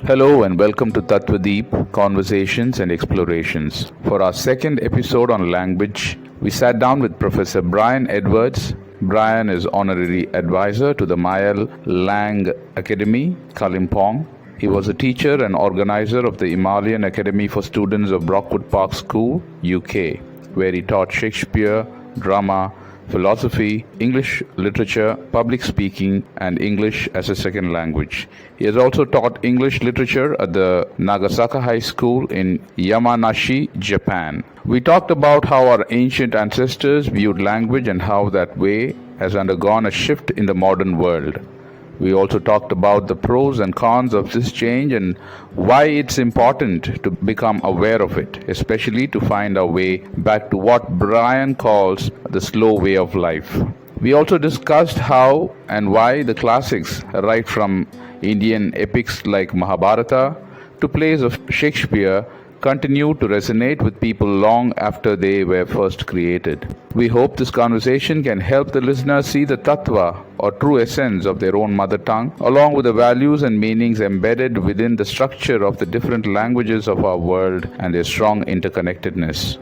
Hello and welcome to Tattva Conversations and Explorations. For our second episode on language, we sat down with Professor Brian Edwards. Brian is Honorary Advisor to the Mayal Lyang Academy, Kalimpong. He was a teacher and organizer of the Himalayan Academy for students of Brockwood Park School, UK, where he taught Shakespeare, drama, philosophy, English literature, public speaking, and English as a second language. He has also taught English literature at the Nagasaka High School in Yamanashi, Japan. We talked about how our ancient ancestors viewed language and how that way has undergone a shift in the modern world. We also talked about the pros and cons of this change and why it's important to become aware of it, especially to find our way back to what Brian calls the slow way of life. We also discussed how and why the classics, right from Indian epics like Mahabharata to plays of Shakespeare, continue to resonate with people long after they were first created. We hope this conversation can help the listener see the tattva or true essence of their own mother tongue, along with the values and meanings embedded within the structure of the different languages of our world and their strong interconnectedness.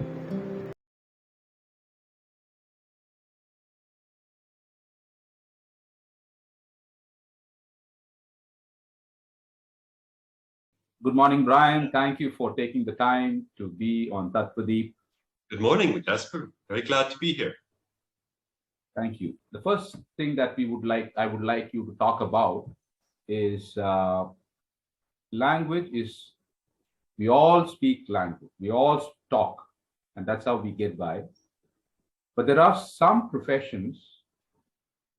Good morning, Brian. Thank you for taking the time to be on Tattva. Good morning, Jasper. Very glad to be here. Thank you. The first thing that I would like you to talk about is language. We all speak language. We all talk, and that's how we get by. But there are some professions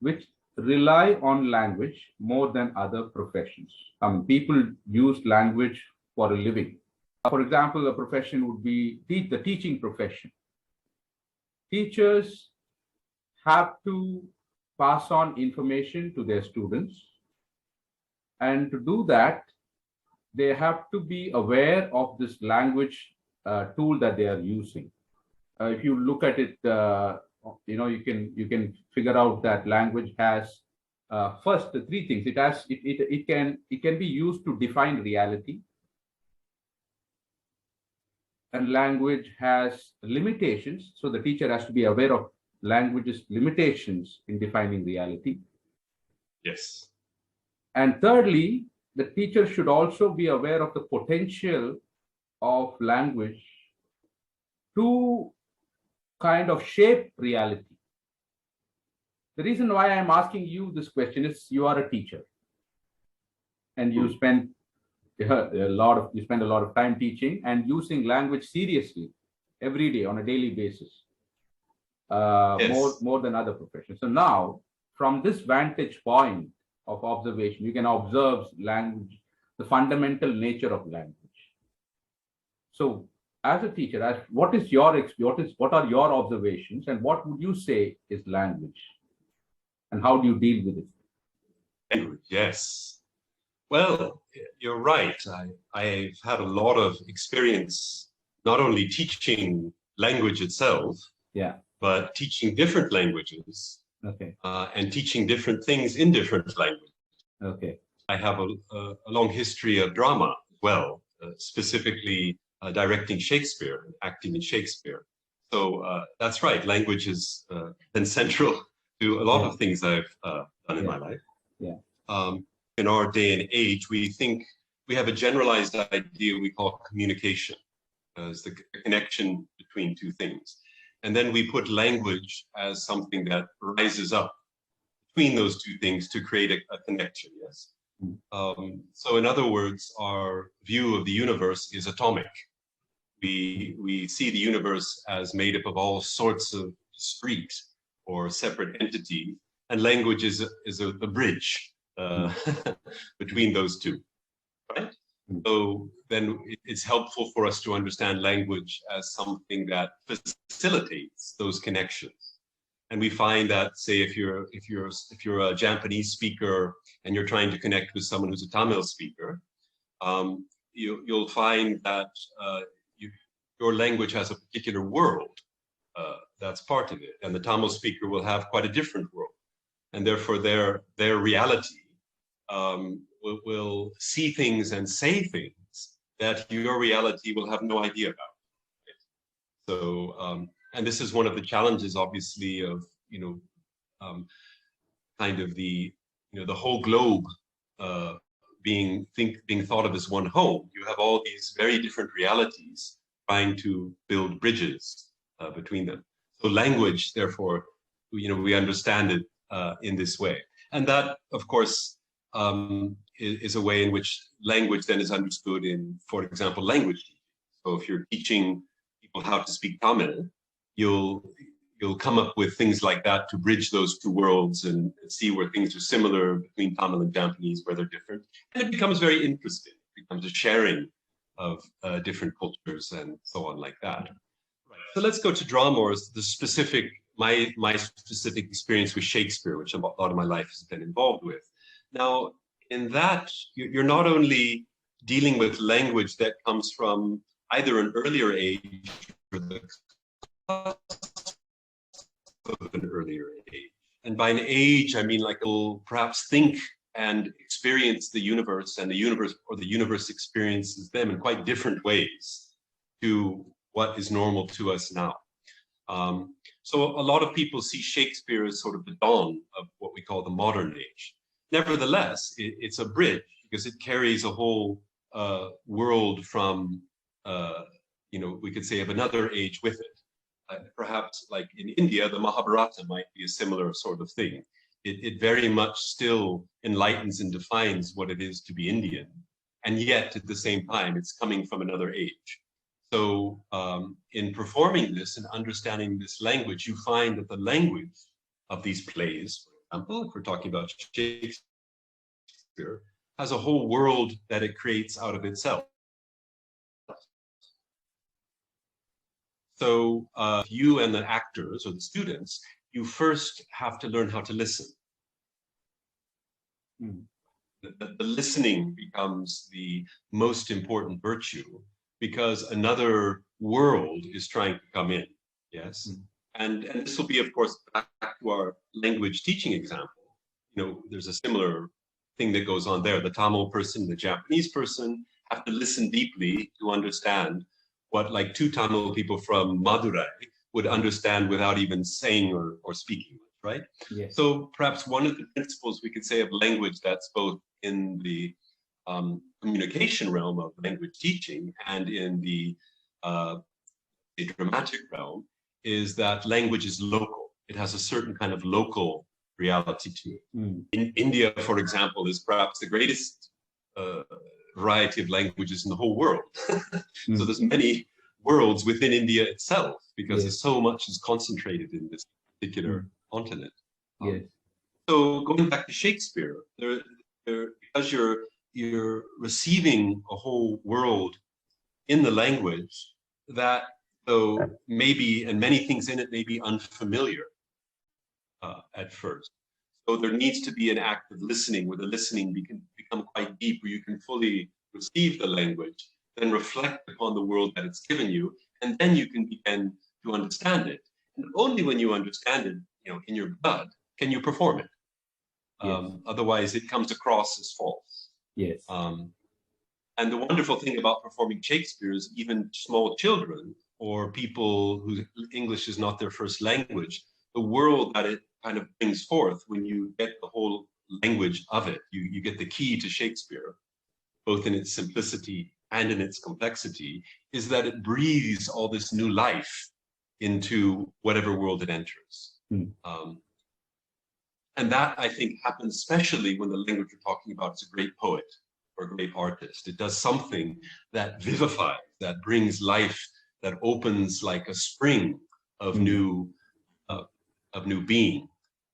which rely on language more than other professions. I mean, people use language for a living. For example, a profession would be the teaching profession. Teachers have to pass on information to their students. And to do that, they have to be aware of this language tool that they are using. If you look at it, you can figure out that language has first the three things. It can be used to define reality, and language has limitations. So the teacher has to be aware of language's limitations in defining reality. Yes. And thirdly, the teacher should also be aware of the potential of language to kind of shape reality. The reason why I'm asking you this question is you are a teacher and you spend a lot of time teaching and using language seriously every day on a daily basis, Yes. more than other professions. So now, from this vantage point of observation, you can observe language, the fundamental nature of language. So, as a teacher, what are your observations, and what would you say is language, and how do you deal with it? Language, yes. Well, you're right. I've had a lot of experience not only teaching language itself, but teaching different languages. Okay. And teaching different things in different languages. Okay. I have a long history of drama as well, specifically directing Shakespeare and acting in Shakespeare. So that's right. Language has been central to a lot of things I've done in my life. Yeah. In our day and age, we think we have a generalized idea we call communication as the connection between two things. And then we put language as something that rises up between those two things to create a connection, yes? So in other words, our view of the universe is atomic. We see the universe as made up of all sorts of discrete or separate entities, and language is a bridge between those two, right? So then it's helpful for us to understand language as something that facilitates those connections. And we find that, say, if you're a Japanese speaker and you're trying to connect with someone who's a Tamil speaker, you'll find that your language has a particular world that's part of it, and the Tamil speaker will have quite a different world, and therefore their reality will see things and say things that your reality will have no idea about. So, and this is one of the challenges, obviously, of kind of the the whole globe being thought of as one home. You have all these very different realities trying to build bridges between them. So language, therefore, we understand it in this way, and that, of course, is a way in which language then is understood in, for example, language teaching. So if you're teaching people how to speak Tamil, you'll come up with things like that to bridge those two worlds and see where things are similar between Tamil and Japanese, where they're different. And it becomes very interesting. It becomes a sharing of different cultures and so on like that. Right. So let's go to drama, or the specific, my specific experience with Shakespeare, which a lot of my life has been involved with. Now, in that, you're not only dealing with language that comes from either an earlier age or the of an earlier age. And by an age, I mean like will perhaps think and experience the universe, and the universe experiences them in quite different ways to what is normal to us now. So a lot of people see Shakespeare as sort of the dawn of what we call the modern age. Nevertheless, it's a bridge because it carries a whole world from, we could say, of another age with it. Perhaps like in India, the Mahabharata might be a similar sort of thing. It very much still enlightens and defines what it is to be Indian. And yet, at the same time, it's coming from another age. So in performing this and understanding this language, you find that the language of these plays, for example, if we're talking about Shakespeare, has a whole world that it creates out of itself. So you and the actors or the students, you first have to learn how to listen. The listening becomes the most important virtue because another world is trying to come in. Yes. And this will be, of course, back to our language teaching example. There's a similar thing that goes on there. The Tamil person, the Japanese person have to listen deeply to understand what like two Tamil people from Madurai would understand without even saying or speaking, right? Yes. So perhaps one of the principles we could say of language that's both in the communication realm of language teaching and in the dramatic realm is that language is local. It has a certain kind of local reality to it. In India, for example, is perhaps the greatest variety of languages in the whole world. So there's many worlds within India itself because there's so much is concentrated in this particular continent. So going back to Shakespeare, because you're receiving a whole world in the language that, though maybe, and many things in it may be unfamiliar at first. So there needs to be an act of listening where the listening can become quite deep, where you can fully receive the language, then reflect upon the world that it's given you, and then you can begin to understand it. And only when you understand it, in your blood, can you perform it. Otherwise, it comes across as false. Yes. And the wonderful thing about performing Shakespeare is even small children or people whose English is not their first language, the world that it kind of brings forth when you get the whole language of it, you get the key to Shakespeare, both in its simplicity and in its complexity, is that it breathes all this new life into whatever world it enters. And that, I think, happens especially when the language you're talking about is a great poet or a great artist. It does something that vivifies, that brings life, that opens like a spring of new being,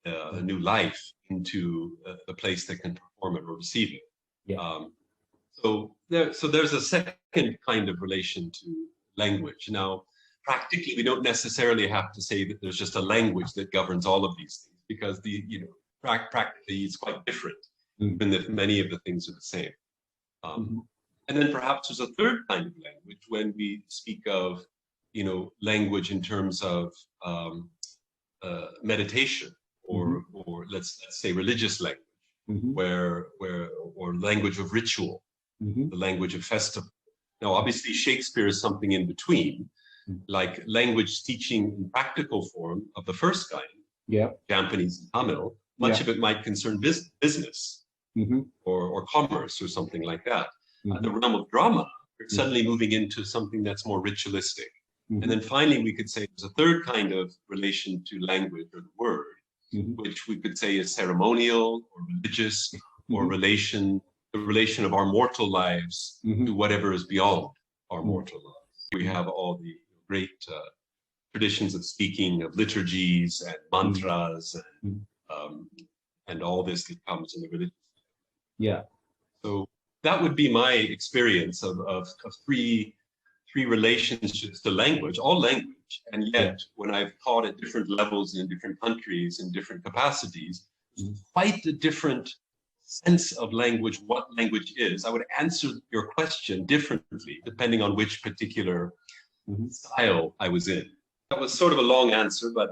a new life into the place that can perform it or receive it. So there's a second kind of relation to language. Now, practically, we don't necessarily have to say that there's just a language that governs all of these things, because practically it's quite different, even if many of the things are the same. And then perhaps there's a third kind of language when we speak of, language in terms of meditation or let's say religious language. or language of ritual, the language of festival. Now, obviously, Shakespeare is something in between, like language teaching in practical form of the first kind, Japanese and Tamil. Much of it might concern business or commerce or something like that. The realm of drama, we're suddenly moving into something that's more ritualistic. And then finally, we could say there's a third kind of relation to language or the word, which we could say is ceremonial or religious or the relation of our mortal lives to whatever is beyond our mortal lives. We have all the great traditions of speaking, of liturgies and mantras and all this that comes in the religion. Yeah. So that would be my experience of three relationships to language, all language. And yet, when I've taught at different levels in different countries, in different capacities, quite a different sense of language, what language is. I would answer your question differently, depending on which particular style I was in. That was sort of a long answer, but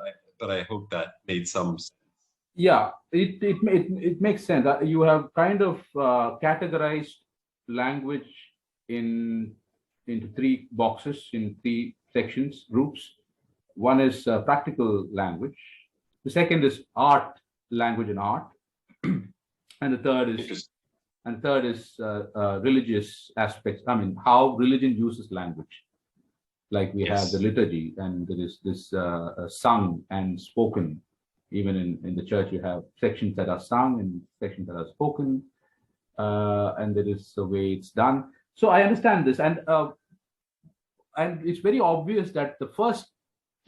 I hope that made some sense. Yeah, it makes sense. You have kind of categorized language into three boxes, in three sections, groups. One is practical language. The second is art, language and art. And the third is religious aspects. I mean, how religion uses language. Like we have the liturgy, and there is this sung and spoken. Even in the church, you have sections that are sung and sections that are spoken, and there is the way it's done. So I understand this, and it's very obvious that the first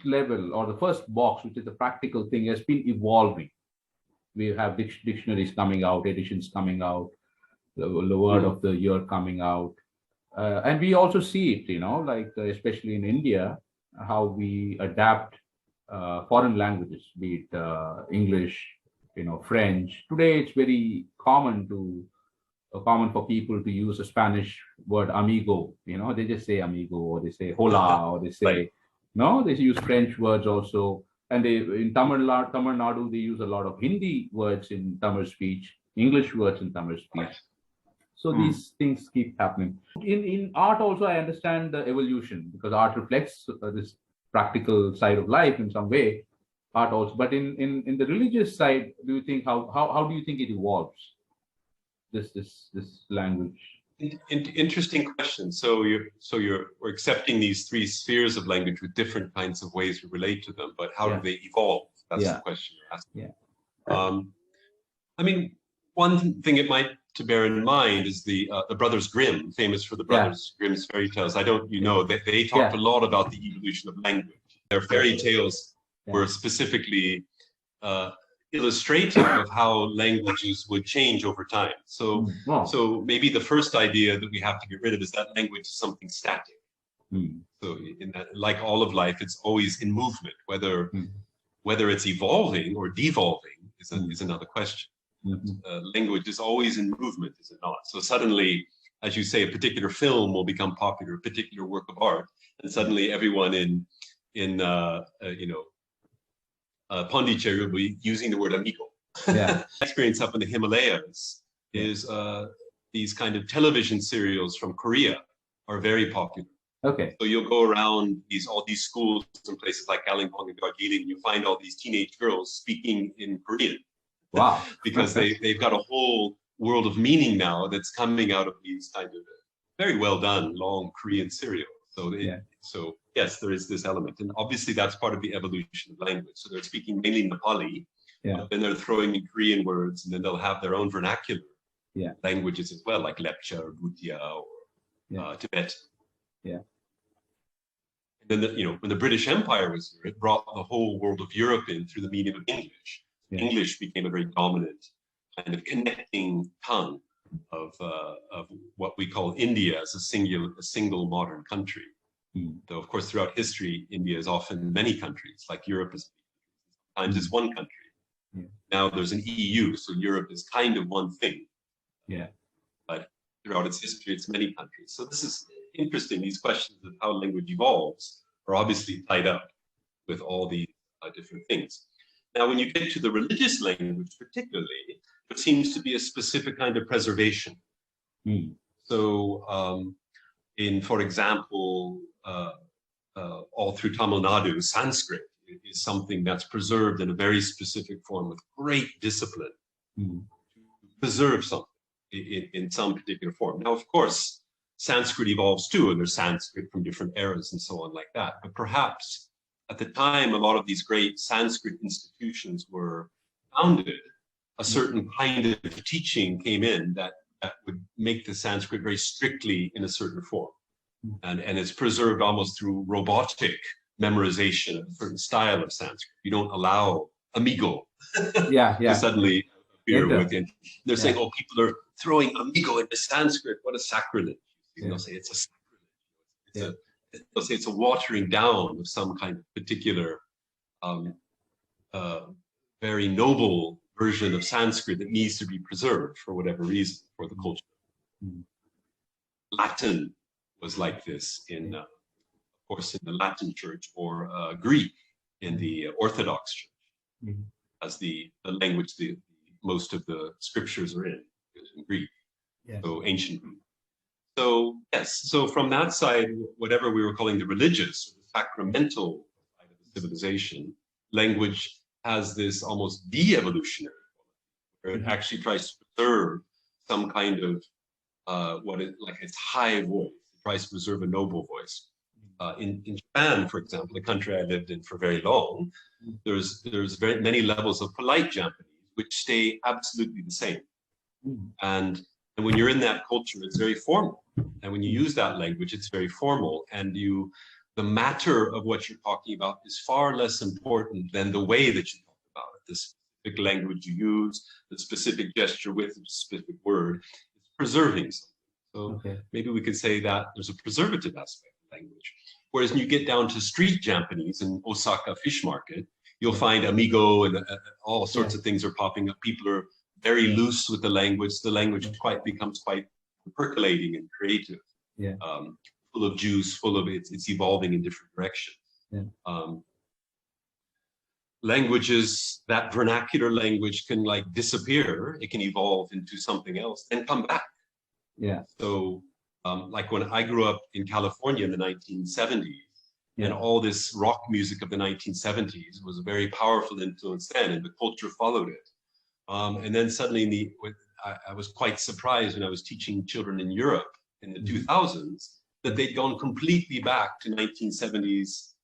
level or the first box, which is the practical thing, has been evolving. We have dictionaries coming out, editions coming out, the word of the year coming out, and we also see it, like especially in India, how we adapt foreign languages, be it English, French. Today, it's very common for people to use a Spanish word amigo. They just say amigo, or they say hola, or they say they use French words also. And in Tamil Nadu, they use a lot of Hindi words in Tamil speech, English words in Tamil speech. So these things keep happening. In art also, I understand the evolution, because art reflects this practical side of life in some way. Art also, but in the religious side, do you think how do you think it evolves? This language. Interesting question. So we're accepting these three spheres of language with different kinds of ways we relate to them, but how do they evolve? That's the question you're asking. I mean, one thing it might to bear in mind is the Brothers Grimm, famous for the Brothers Grimm's fairy tales. They talked a lot about the evolution of language. Their fairy tales were specifically illustrative of how languages would change over time. So maybe the first idea that we have to get rid of is that language is something static. So in that, like all of life, it's always in movement. Whether it's evolving or devolving is another question. Language is always in movement, is it not? So suddenly, as you say, a particular film will become popular, a particular work of art, and suddenly everyone in Pondicherry will be using the word amigo. Experience up in the Himalayas is these kind of television serials from Korea are very popular. Okay. So you'll go around all these schools in places like Kalimpong and Darjeeling, and you find all these teenage girls speaking in Korean. Wow. Because they've got a whole world of meaning now that's coming out of these kind of very well done, long Korean serials. So yes, there is this element. And obviously that's part of the evolution of language. So they're speaking mainly Nepali, but then they're throwing in Korean words, and then they'll have their own vernacular languages as well, like Lepcha or Bhutia or Tibet. And then when the British Empire was here, it brought the whole world of Europe in through the medium of English. English became a very dominant kind of connecting tongue of what we call India as a single modern country. Though, of course, throughout history, India is often many countries, like Europe is sometimes it's one country. Now there's an EU, so Europe is kind of one thing. But throughout its history, it's many countries. So this is interesting. These questions of how language evolves are obviously tied up with all these different things. Now, when you get to the religious language, particularly, there seems to be a specific kind of preservation. So, for example, all through Tamil Nadu, Sanskrit is something that's preserved in a very specific form with great discipline. Preserve something in some particular form. Now, of course, Sanskrit evolves too, and there's Sanskrit from different eras and so on like that. But perhaps at the time a lot of these great Sanskrit institutions were founded, a certain kind of teaching came in that would make the Sanskrit very strictly in a certain form. And it's preserved almost through robotic memorization of a certain style of Sanskrit. You don't allow amigo to suddenly appear within. They're saying, oh, people are throwing amigo into Sanskrit. What a sacrilege. They'll say it's a sacrilege. They'll say it's a watering down of some kind of particular very noble version of Sanskrit that needs to be preserved for whatever reason, for the culture. Latin was like this of course, in the Latin church, or Greek in the Orthodox church, as the language most of the scriptures are in Greek, so ancient Greek. So yes, so from that side, whatever we were calling the religious, or the sacramental side of the civilization, language has this almost de-evolutionary quality, where it actually tries to preserve some kind of like its high voice. It tries to preserve a noble voice. In Japan, for example, the country I lived in for very long, there's very many levels of polite Japanese which stay absolutely the same. And when you're in that culture, it's very formal. And when you use that language, it's very formal. And the matter of what you're talking about is far less important than the way that you talk about it. The specific language you use, the specific gesture with a specific word, it's preserving something. So maybe we could say that there's a preservative aspect of language. Whereas when you get down to street Japanese in Osaka Fish Market, you'll find amigo and all sorts of things are popping up. People are very loose with the language. The language becomes quite percolating and creative, full of juice, full of it's evolving in different directions. Languages, that vernacular language can like disappear. It can evolve into something else and come back. So like when I grew up in California in the 1970s, and all this rock music of the 1970s was a very powerful influence then, and the culture followed it. And then suddenly I was quite surprised when I was teaching children in Europe in the 2000s that they'd gone completely back to 1970s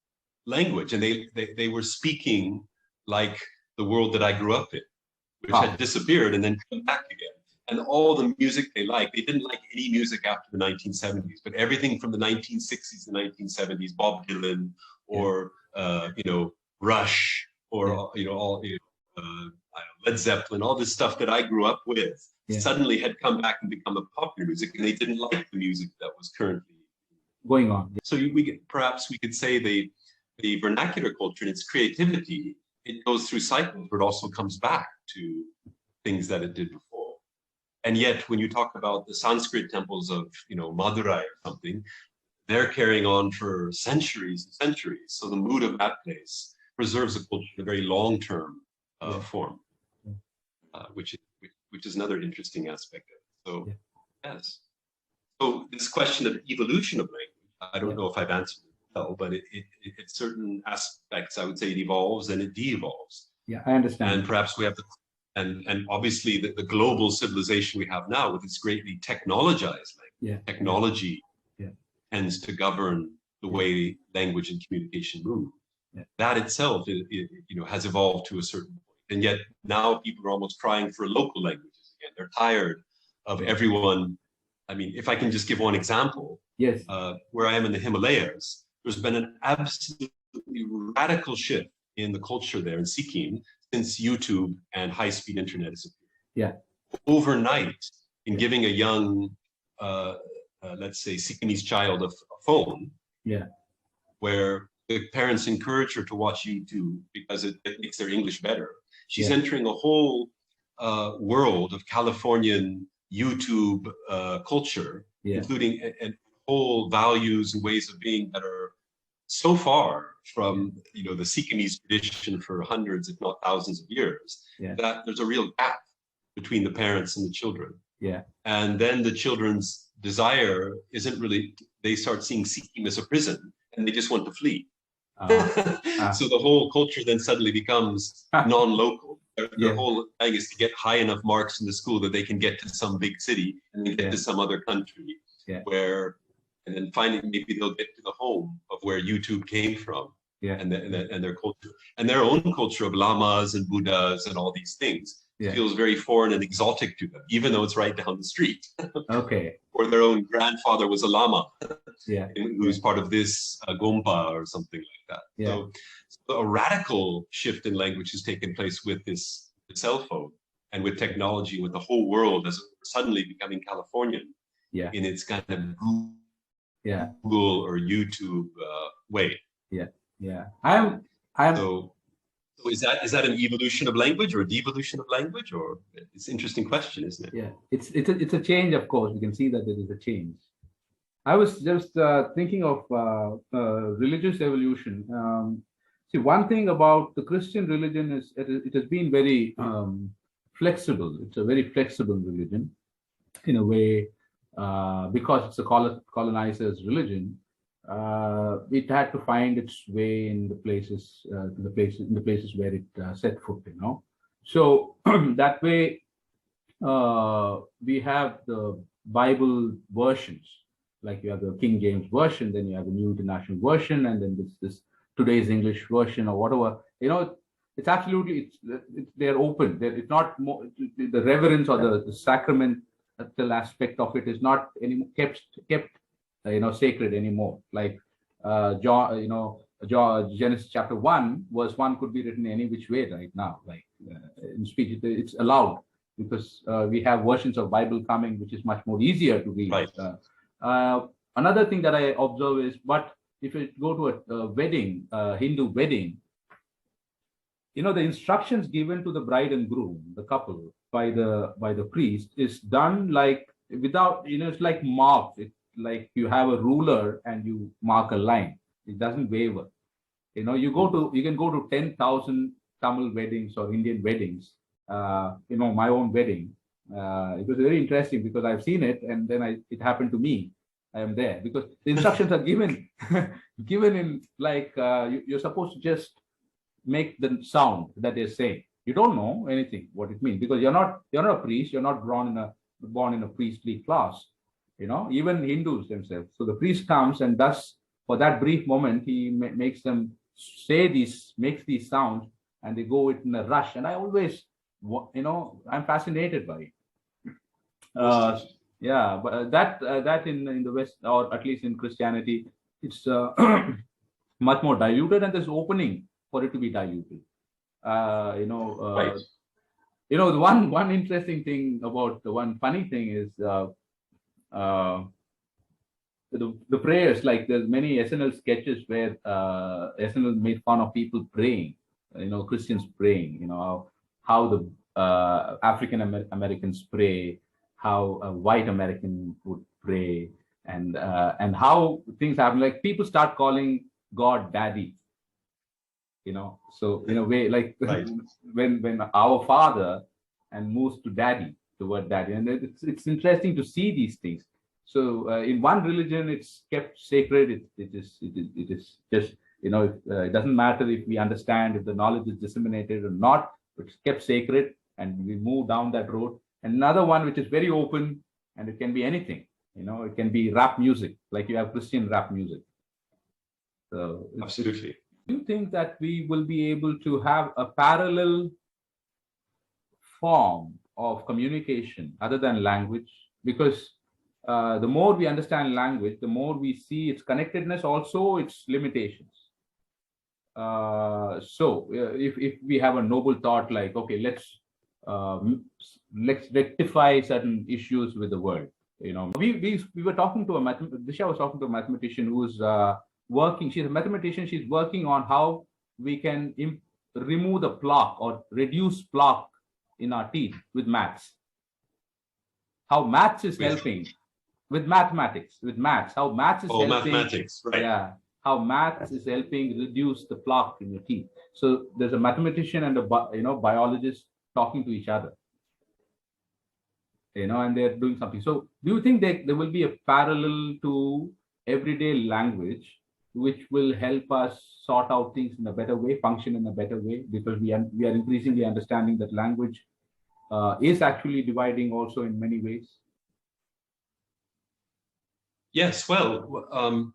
language, and they were speaking like the world that I grew up in, which had disappeared and then come back again. And all the music they liked, they didn't like any music after the 1970s, but everything from the 1960s to 1970s, Bob Dylan or Rush or Led Zeppelin, all this stuff that I grew up with, suddenly had come back and become a popular music, and they didn't like the music that was currently going on. So perhaps we could say the vernacular culture and its creativity, it goes through cycles, but it also comes back to things that it did before. And yet, when you talk about the Sanskrit temples of, Madurai or something, they're carrying on for centuries and centuries. So the mood of that place preserves a culture in a very long-term form, which is another interesting aspect of it. So, yes. So this question of evolution of language, I don't know if I've answered it well, but it certain aspects, I would say it evolves and it de-evolves. Yeah, I understand. And perhaps we have and obviously the global civilization we have now with its greatly technologized language, technology tends to govern the way language and communication move. That itself has evolved to a certain point. And yet now people are almost crying for local languages again. They're tired of everyone. I mean, if I can just give one example, where I am in the Himalayas, there's been an absolutely radical shift in the culture there in Sikkim since YouTube and high-speed internet has appeared. Overnight, in giving a young, let's say, Sikkimese child a phone, where the parents encourage her to watch YouTube because it makes their English better. She's entering a whole world of Californian YouTube culture, including and whole values and ways of being that are so far from the Sikkimese tradition for hundreds, if not thousands of years, that there's a real gap between the parents and the children. Yeah. And then the children's desire isn't really, they start seeing Sikkim as a prison and they just want to flee. So the whole culture then suddenly becomes non-local. Their whole thing is to get high enough marks in the school that they can get to some big city and then get to some other country where, and then finally maybe they'll get to the home of where YouTube came from and their culture. And their own culture of lamas and Buddhas and all these things feels very foreign and exotic to them, even though it's right down the street. Okay. Or their own grandfather was a lama, who's part of this Gompa or something like that. So a radical shift in language has taken place with this cell phone and with technology, with the whole world as suddenly becoming Californian in its kind of Google or YouTube way. So is that an evolution of language or a devolution of language? Or it's an interesting question, isn't it? Yeah, it's a change, of course. We can see that there is a change. I was just thinking of religious evolution. See, one thing about the Christian religion is it has been very flexible. It's a very flexible religion in a way because it's a colonizer's religion. It had to find its way in the places where it set foot. So that way we have the Bible versions, like you have the King James version, then you have the New International Version, and then this today's English version or whatever. It's absolutely they're open. It's not more, the reverence or the sacramental aspect of it is not anymore kept sacred anymore. Like Genesis chapter 1 verse 1 could be written any which way right now. Like in speech, it's allowed because we have versions of Bible coming, which is much more easier to read. Right. Another thing that I observe is, but if you go to a wedding, Hindu wedding, the instructions given to the bride and groom, the couple, by the priest is done like without, it's like marked. It's like you have a ruler and you mark a line. It doesn't waver. You can go to 10,000 Tamil weddings or Indian weddings. My own wedding. It was very interesting because I've seen it, and then it happened to me. I am there because the instructions are given in like you're supposed to just make the sound that they're saying. You don't know anything what it means because you're not a priest. You're not born in a priestly class. Even Hindus themselves. So the priest comes and thus for that brief moment he makes them makes these sounds, and they go it in a rush. And I always, I'm fascinated by it. But that in the West, or at least in Christianity, it's much more diluted, and there's opening for it to be diluted. Right. The one interesting thing about the one funny thing is the prayers. Like there's many SNL sketches where SNL made fun of people praying. Christians praying. How the African Americans pray, how a white American would pray, and how things happen. Like people start calling God Daddy. So in a way, like when our Father and moves to Daddy, the word Daddy, and it's interesting to see these things. So in one religion, it's kept sacred. It is just it doesn't matter if we understand if the knowledge is disseminated or not. It's kept sacred, and we move down that road. Another one which is very open, and it can be anything. It can be rap music, like you have Christian rap music. So absolutely. Do you think that we will be able to have a parallel form of communication other than language? Because the more we understand language, the more we see its connectedness, also its limitations. So if we have a noble thought like, okay, let's rectify certain issues with the world. We were talking to Disha was talking to a mathematician who's working. She's a mathematician. She's working on how we can remove the plaque or reduce plaque in our teeth with maths. How maths is helping with mathematics, with maths. How maths is helping. Mathematics, right? Yeah, how maths is helping reduce the plaque in your teeth. So there's a mathematician and a biologist talking to each other, and they're doing something. So do you think there will be a parallel to everyday language which will help us sort out things in a better way, function in a better way, because we are increasingly understanding that language is actually dividing also in many ways? Yes, well,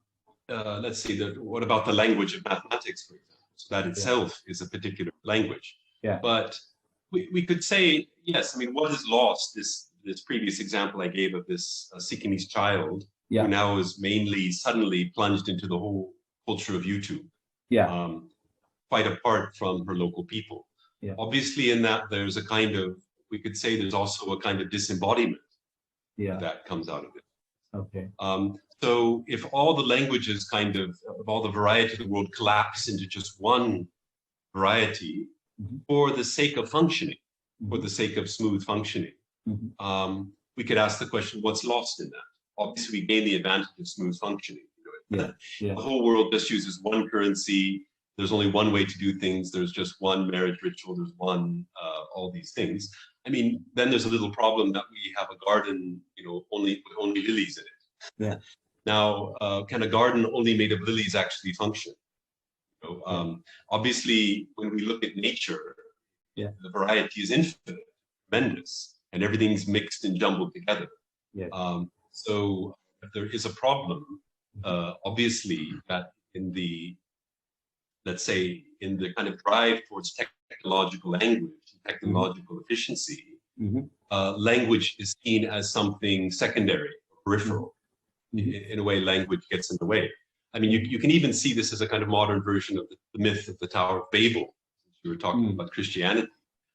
let's see, what about the language of mathematics, for example? So that itself is a particular language. Yeah. But we could say, yes, I mean, what is lost, this previous example I gave of this Sikkimese child who now is mainly suddenly plunged into the whole culture of YouTube, quite apart from her local people. Yeah. Obviously, in that there's a kind of, we could say there's also a kind of disembodiment that comes out of it. Okay. So if all the languages of all the variety of the world collapse into just one variety for the sake of functioning, for the sake of smooth functioning, we could ask the question, what's lost in that? Obviously, we gain the advantage of smooth functioning. The whole world just uses one currency. There's only one way to do things. There's just one marriage ritual. There's one, all these things. I mean, then there's a little problem that we have a garden, only with only lilies in it. Yeah. Now, can a garden only made of lilies actually function? Obviously, when we look at nature, the variety is infinite, tremendous, and everything's mixed and jumbled together. Yeah. So there is a problem, obviously, that let's say, in the kind of drive towards technological language, technological efficiency, language is seen as something secondary, peripheral. In a way, language gets in the way. I mean, you can even see this as a kind of modern version of the myth of the Tower of Babel. You were talking about Christianity.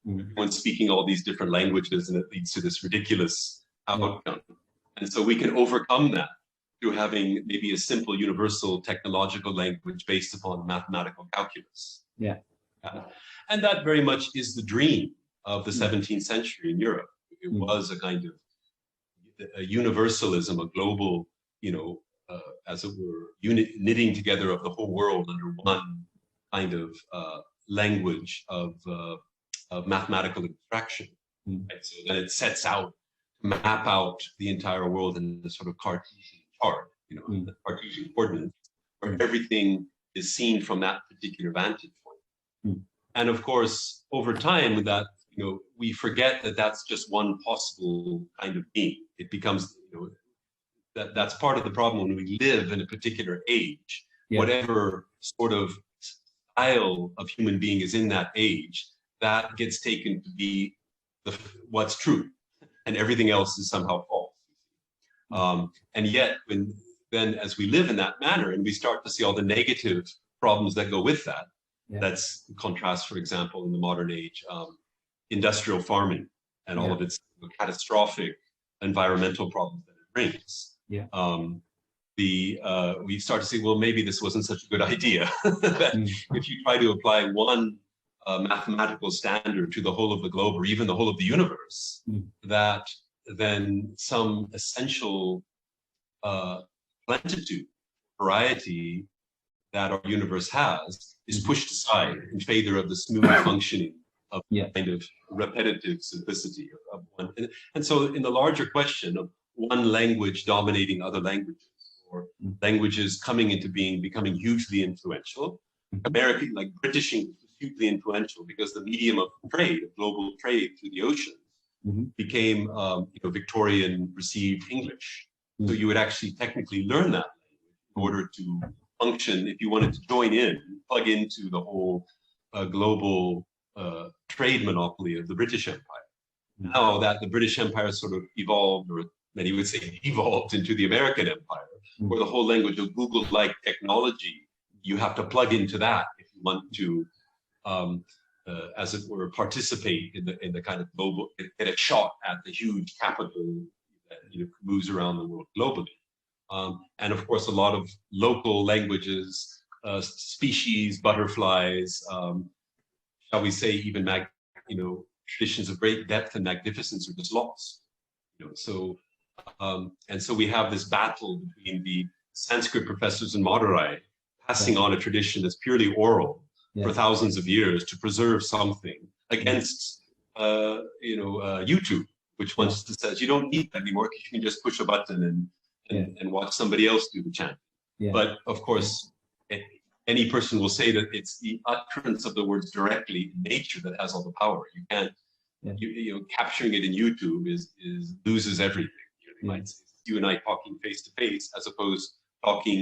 Everyone's speaking all these different languages, and it leads to this ridiculous outcome. And so we can overcome that through having maybe a simple universal technological language based upon mathematical calculus. Yeah. And that very much is the dream of the 17th century in Europe. It was a kind of a universalism, a global, as it were, knitting together of the whole world under one kind of language of mathematical abstraction. Right? So then it sets out to map out the entire world in the sort of Cartesian chart, the Cartesian coordinates, where everything is seen from that particular vantage point. And of course, over time, that we forget that that's just one possible kind of being. It becomes, that's part of the problem when we live in a particular age. Whatever sort of style of human being is in that age, that gets taken to be what's true, and everything else is somehow false. And yet, then as we live in that manner, and we start to see all the negative problems that go with that, that's contrast, for example, in the modern age, industrial farming and all of its catastrophic environmental problems that it brings. We start to say, well, maybe this wasn't such a good idea. That if you try to apply one mathematical standard to the whole of the globe, or even the whole of the universe, that then some essential plenitude, variety that our universe has is pushed aside in favor of the smooth functioning of kind of repetitive simplicity of one. And so in the larger question of one language dominating other languages, or languages coming into being, becoming hugely influential, American, like British English, was hugely influential because the medium of trade, of global trade through the oceans, became Victorian received English. So you would actually technically learn that language in order to function. If you wanted to join in, plug into the whole global trade monopoly of the British Empire. Now that the British Empire sort of evolved, or many would say devolved, into the American Empire, where the whole language of Google-like technology, you have to plug into that if you want to, as it were, participate in the kind of global, get a shot at the huge capital that moves around the world globally. And of course, a lot of local languages, species, butterflies, shall we say, even traditions of great depth and magnificence are just lost. So and so we have this battle between the Sanskrit professors in Madurai passing on a tradition that's purely oral Yeah. for thousands of years to preserve something against, YouTube, which once says you don't need that anymore because you can just push a button and watch somebody else do the chant. Yeah. But of course, any person will say that it's the utterance of the words directly in nature that has all the power. You can't, capturing it in YouTube is loses everything. You might say, you and I talking face to face as opposed to talking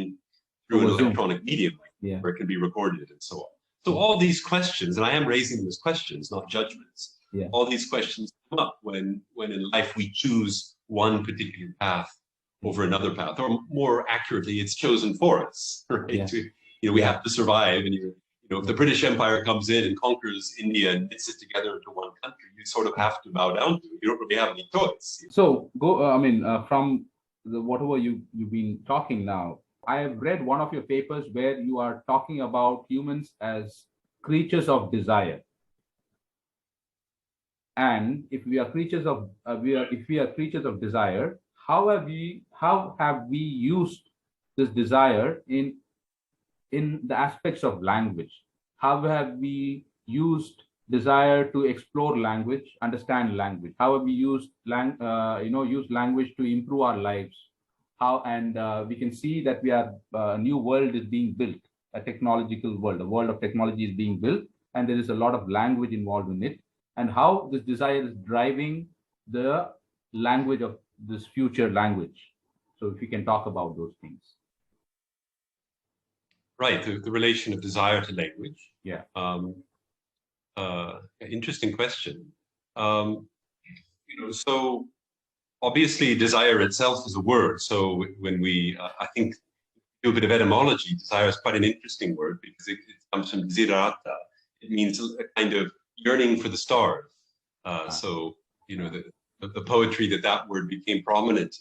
through an electronic medium where it can be recorded and so on. So all these questions, and I am raising them as questions, not judgments. All these questions come up when in life we choose one particular path over another path, or more accurately, it's chosen for us. Right? We have to survive, and if the British Empire comes in and conquers India and knits it together into one country, you sort of have to bow down to it. You don't really have any choice. So from whatever you've been talking now, I have read one of your papers where you are talking about humans as creatures of desire. And if we are creatures of desire, how have we used this desire in the aspects of language? How have we used desire to explore language, understand language? How have we used language to improve our lives? We can see that a new world is being built, a technological world. A world of technology is being built, and there is a lot of language involved in it. And how this desire is driving the language of this future language. So if you can talk about those things. Right, the relation of desire to language. Yeah. Interesting question. So obviously desire itself is a word. So when we, I think, do a bit of etymology, desire is quite an interesting word because it comes from desiderata. It means a kind of yearning for the stars. So, the poetry that word became prominent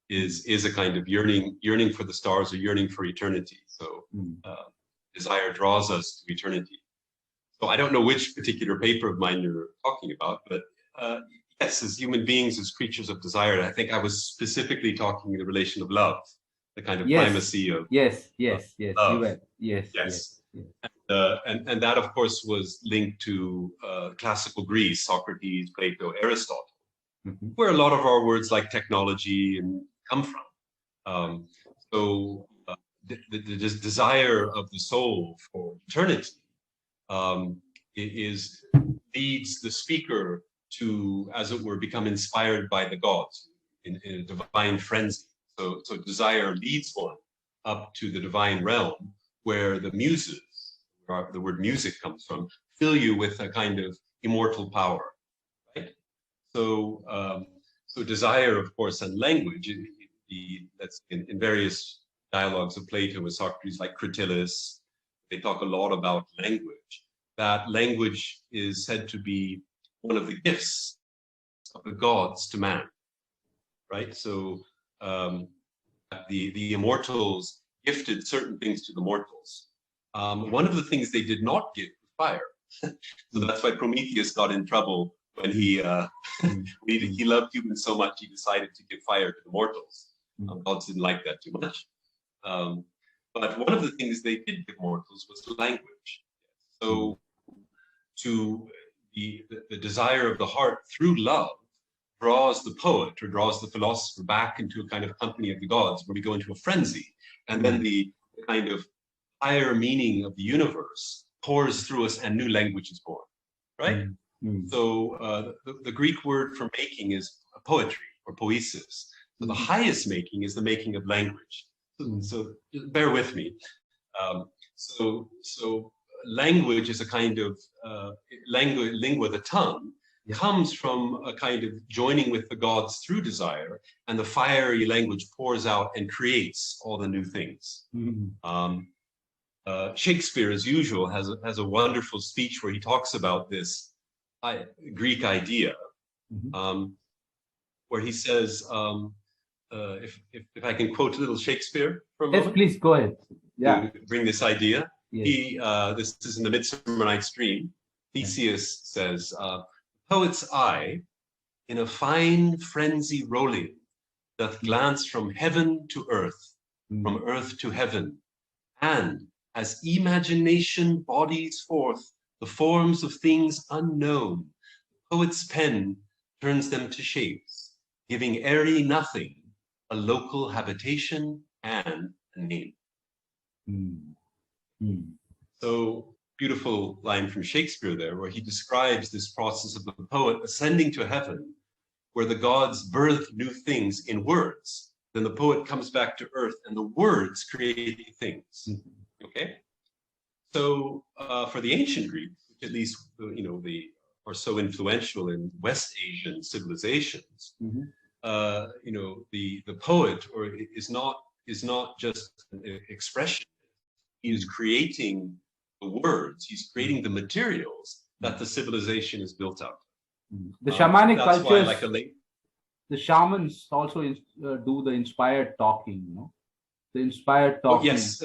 in is a kind of yearning for the stars or yearning for eternity. So desire draws us to eternity. So I don't know which particular paper of mine you're talking about, but yes, as human beings, as creatures of desire, I think I was specifically talking in the relation of love, the kind of primacy of love. Yes. And that, of course, was linked to classical Greece, Socrates, Plato, Aristotle, where a lot of our words like technology come from. So the desire of the soul for eternity leads the speaker to, as it were, become inspired by the gods in a divine frenzy. So desire leads one up to the divine realm where the muses, the word music comes from, fill you with a kind of immortal power, right? So desire, of course, and language, that's in various dialogues of Plato with Socrates, like Cratylus, they talk a lot about language. That language is said to be one of the gifts of the gods to man, right? So the immortals gifted certain things to the mortals. One of the things they did not give was fire. So that's why Prometheus got in trouble when he loved humans so much he decided to give fire to the mortals. Gods didn't like that too much. But one of the things they did give mortals was language. So to the desire of the heart through love draws the poet or draws the philosopher back into a kind of company of the gods where we go into a frenzy. And then the kind of higher meaning of the universe pours through us and new language is born, right? So the Greek word for making is poetry or poiesis. So the highest making is the making of language. So just bear with me. So language is a kind of lingua, the tongue, comes from a kind of joining with the gods through desire, and the fiery language pours out and creates all the new things. Shakespeare, as usual, has a wonderful speech where he talks about this Greek idea, where he says, if I can quote a little Shakespeare for a moment. Yes, please go ahead. Yeah. To bring this idea. Yes. This is in the Midsummer Night's Dream. Theseus says, poet's eye, in a fine frenzy rolling, doth glance from heaven to earth, from earth to heaven, And as imagination bodies forth the forms of things unknown, the poet's pen turns them to shapes, giving airy nothing a local habitation and a name. So beautiful line from Shakespeare there, where he describes this process of the poet ascending to heaven, where the gods birth new things in words. Then the poet comes back to earth and the words create things. Okay? So for the ancient Greeks, which at least, they are so influential in West Asian civilizations, the poet is not just an expression. He is creating the words. He's creating the materials that the civilization is built out. The shamanic cultures, the shamans also do the inspired talking, the inspired talking. Oh, yes.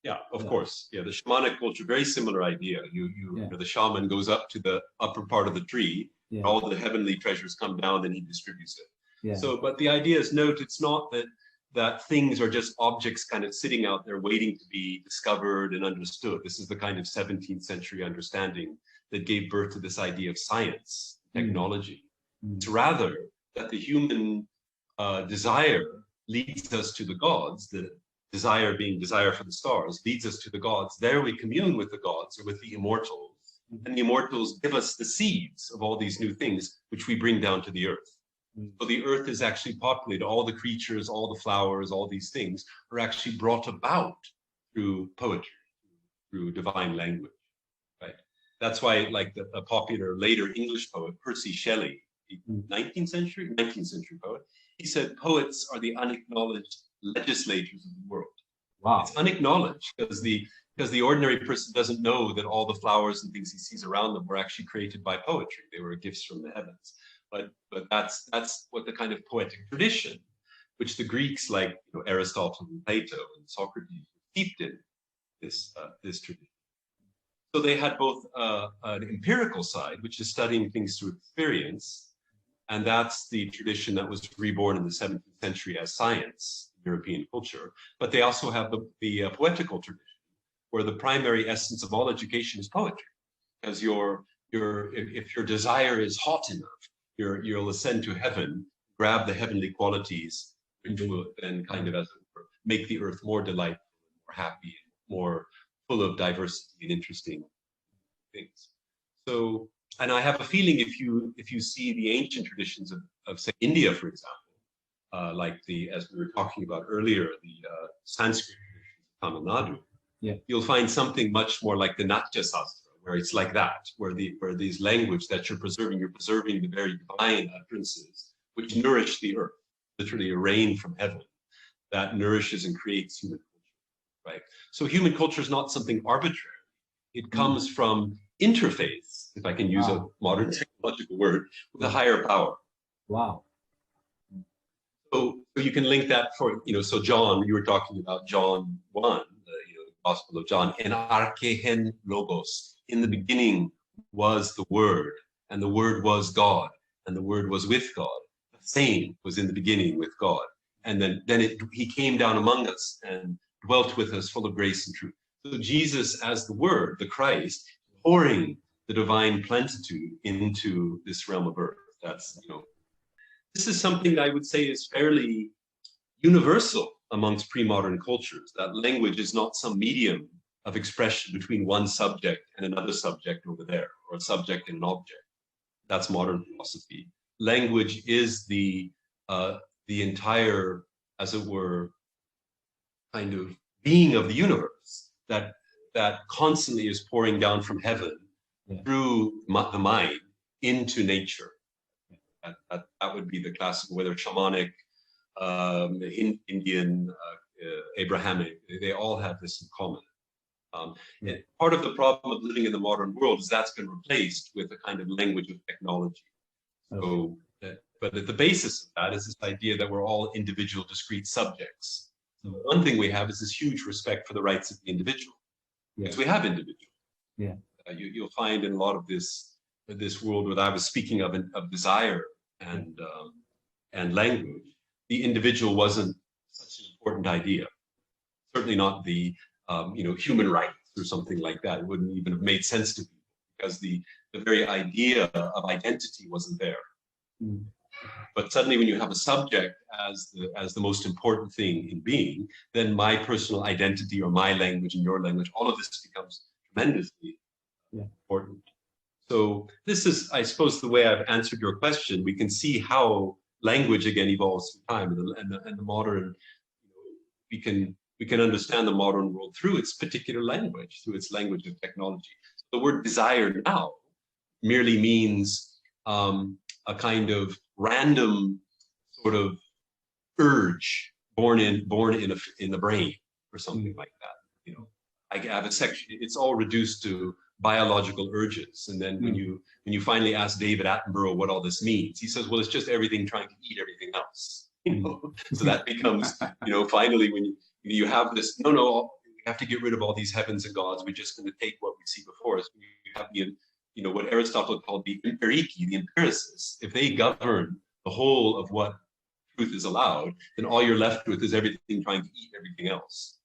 Yeah, of course. Yeah, the shamanic culture, very similar idea. The shaman goes up to the upper part of the tree, and all the heavenly treasures come down, and he distributes it. Yeah. So, but the idea is, it's not that things are just objects kind of sitting out there waiting to be discovered and understood. This is the kind of 17th century understanding that gave birth to this idea of science, technology. It's rather that the human desire leads us to the gods, the desire being desire for the stars, leads us to the gods. There we commune with the gods or with the immortals. And the immortals give us the seeds of all these new things, which we bring down to the earth. So the earth is actually populated. All the creatures, all the flowers, all these things are actually brought about through poetry, through divine language, right? That's why, like a popular later English poet, Percy Shelley, 19th century poet, he said, poets are the unacknowledged legislators of the world. Wow. It's unacknowledged because the ordinary person doesn't know that all the flowers and things he sees around them were actually created by poetry. They were gifts from the heavens. But that's what the kind of poetic tradition, which the Greeks like Aristotle and Plato and Socrates steeped in this tradition. So they had both an empirical side, which is studying things through experience, and that's the tradition that was reborn in the 17th century as science, European culture. But they also have the poetical tradition, where the primary essence of all education is poetry, because if your desire is hot enough, you'll ascend to heaven, grab the heavenly qualities, which will then kind of, as it were, make the earth more delightful, more happy, more full of diversity and interesting things. So, and I have a feeling if you see the ancient traditions of say India, for example, like as we were talking about earlier, the Sanskrit traditions of Tamil Nadu, you'll find something much more like the Natya Sastra, where it's like that, where these language that you're preserving the very divine utterances which nourish the earth, literally a rain from heaven that nourishes and creates human culture, right? So human culture is not something arbitrary. It comes from interface, if I can use a modern technological word, with a higher power. Wow. So you can link that so John, you were talking about John 1, the Gospel of John, en archehen logos. In the beginning was the Word, and the Word was God, and the Word was with God. The same was in the beginning with God. And then he came down among us and dwelt with us full of grace and truth. So Jesus as the Word, the Christ, pouring the divine plenitude into this realm of earth. This is something I would say is fairly universal amongst pre-modern cultures, that language is not some medium of expression between one subject and another subject over there, or a subject and an object. That's modern philosophy. Language is the entire, as it were, kind of being of the universe that constantly is pouring down from heaven through the mind into nature. That would be the classical, whether shamanic, Indian, Abrahamic, they all have this in common. Part of the problem of living in the modern world is that's been replaced with a kind of language of technology. So, but at the basis of that is this idea that we're all individual, discrete subjects. So one thing we have is this huge respect for the rights of the individual, because we have individuals. Yeah. You'll find in a lot of this world that I was speaking of desire and language, the individual wasn't such an important idea. Certainly not the human rights or something like that. It wouldn't even have made sense to people because the very idea of identity wasn't there. Mm. But suddenly when you have a subject as the most important thing in being, then my personal identity or my language and your language, all of this becomes tremendously important. So this is, I suppose, the way I've answered your question. We can see how language again evolves through time, and the modern, we can understand the modern world through its particular language, through its language of technology. So the word desire now merely means a kind of random sort of urge born in the brain or something like that. I have a section. It's all reduced to biological urges, and then when you finally ask David Attenborough what all this means, he says, well, it's just everything trying to eat everything else. So that becomes, finally when you have this, no, we have to get rid of all these heavens and gods. We're just going to take what we see before us. We have what Aristotle called the empiriki, the empiricists. If they govern the whole of what truth is allowed, then all you're left with is everything trying to eat everything else.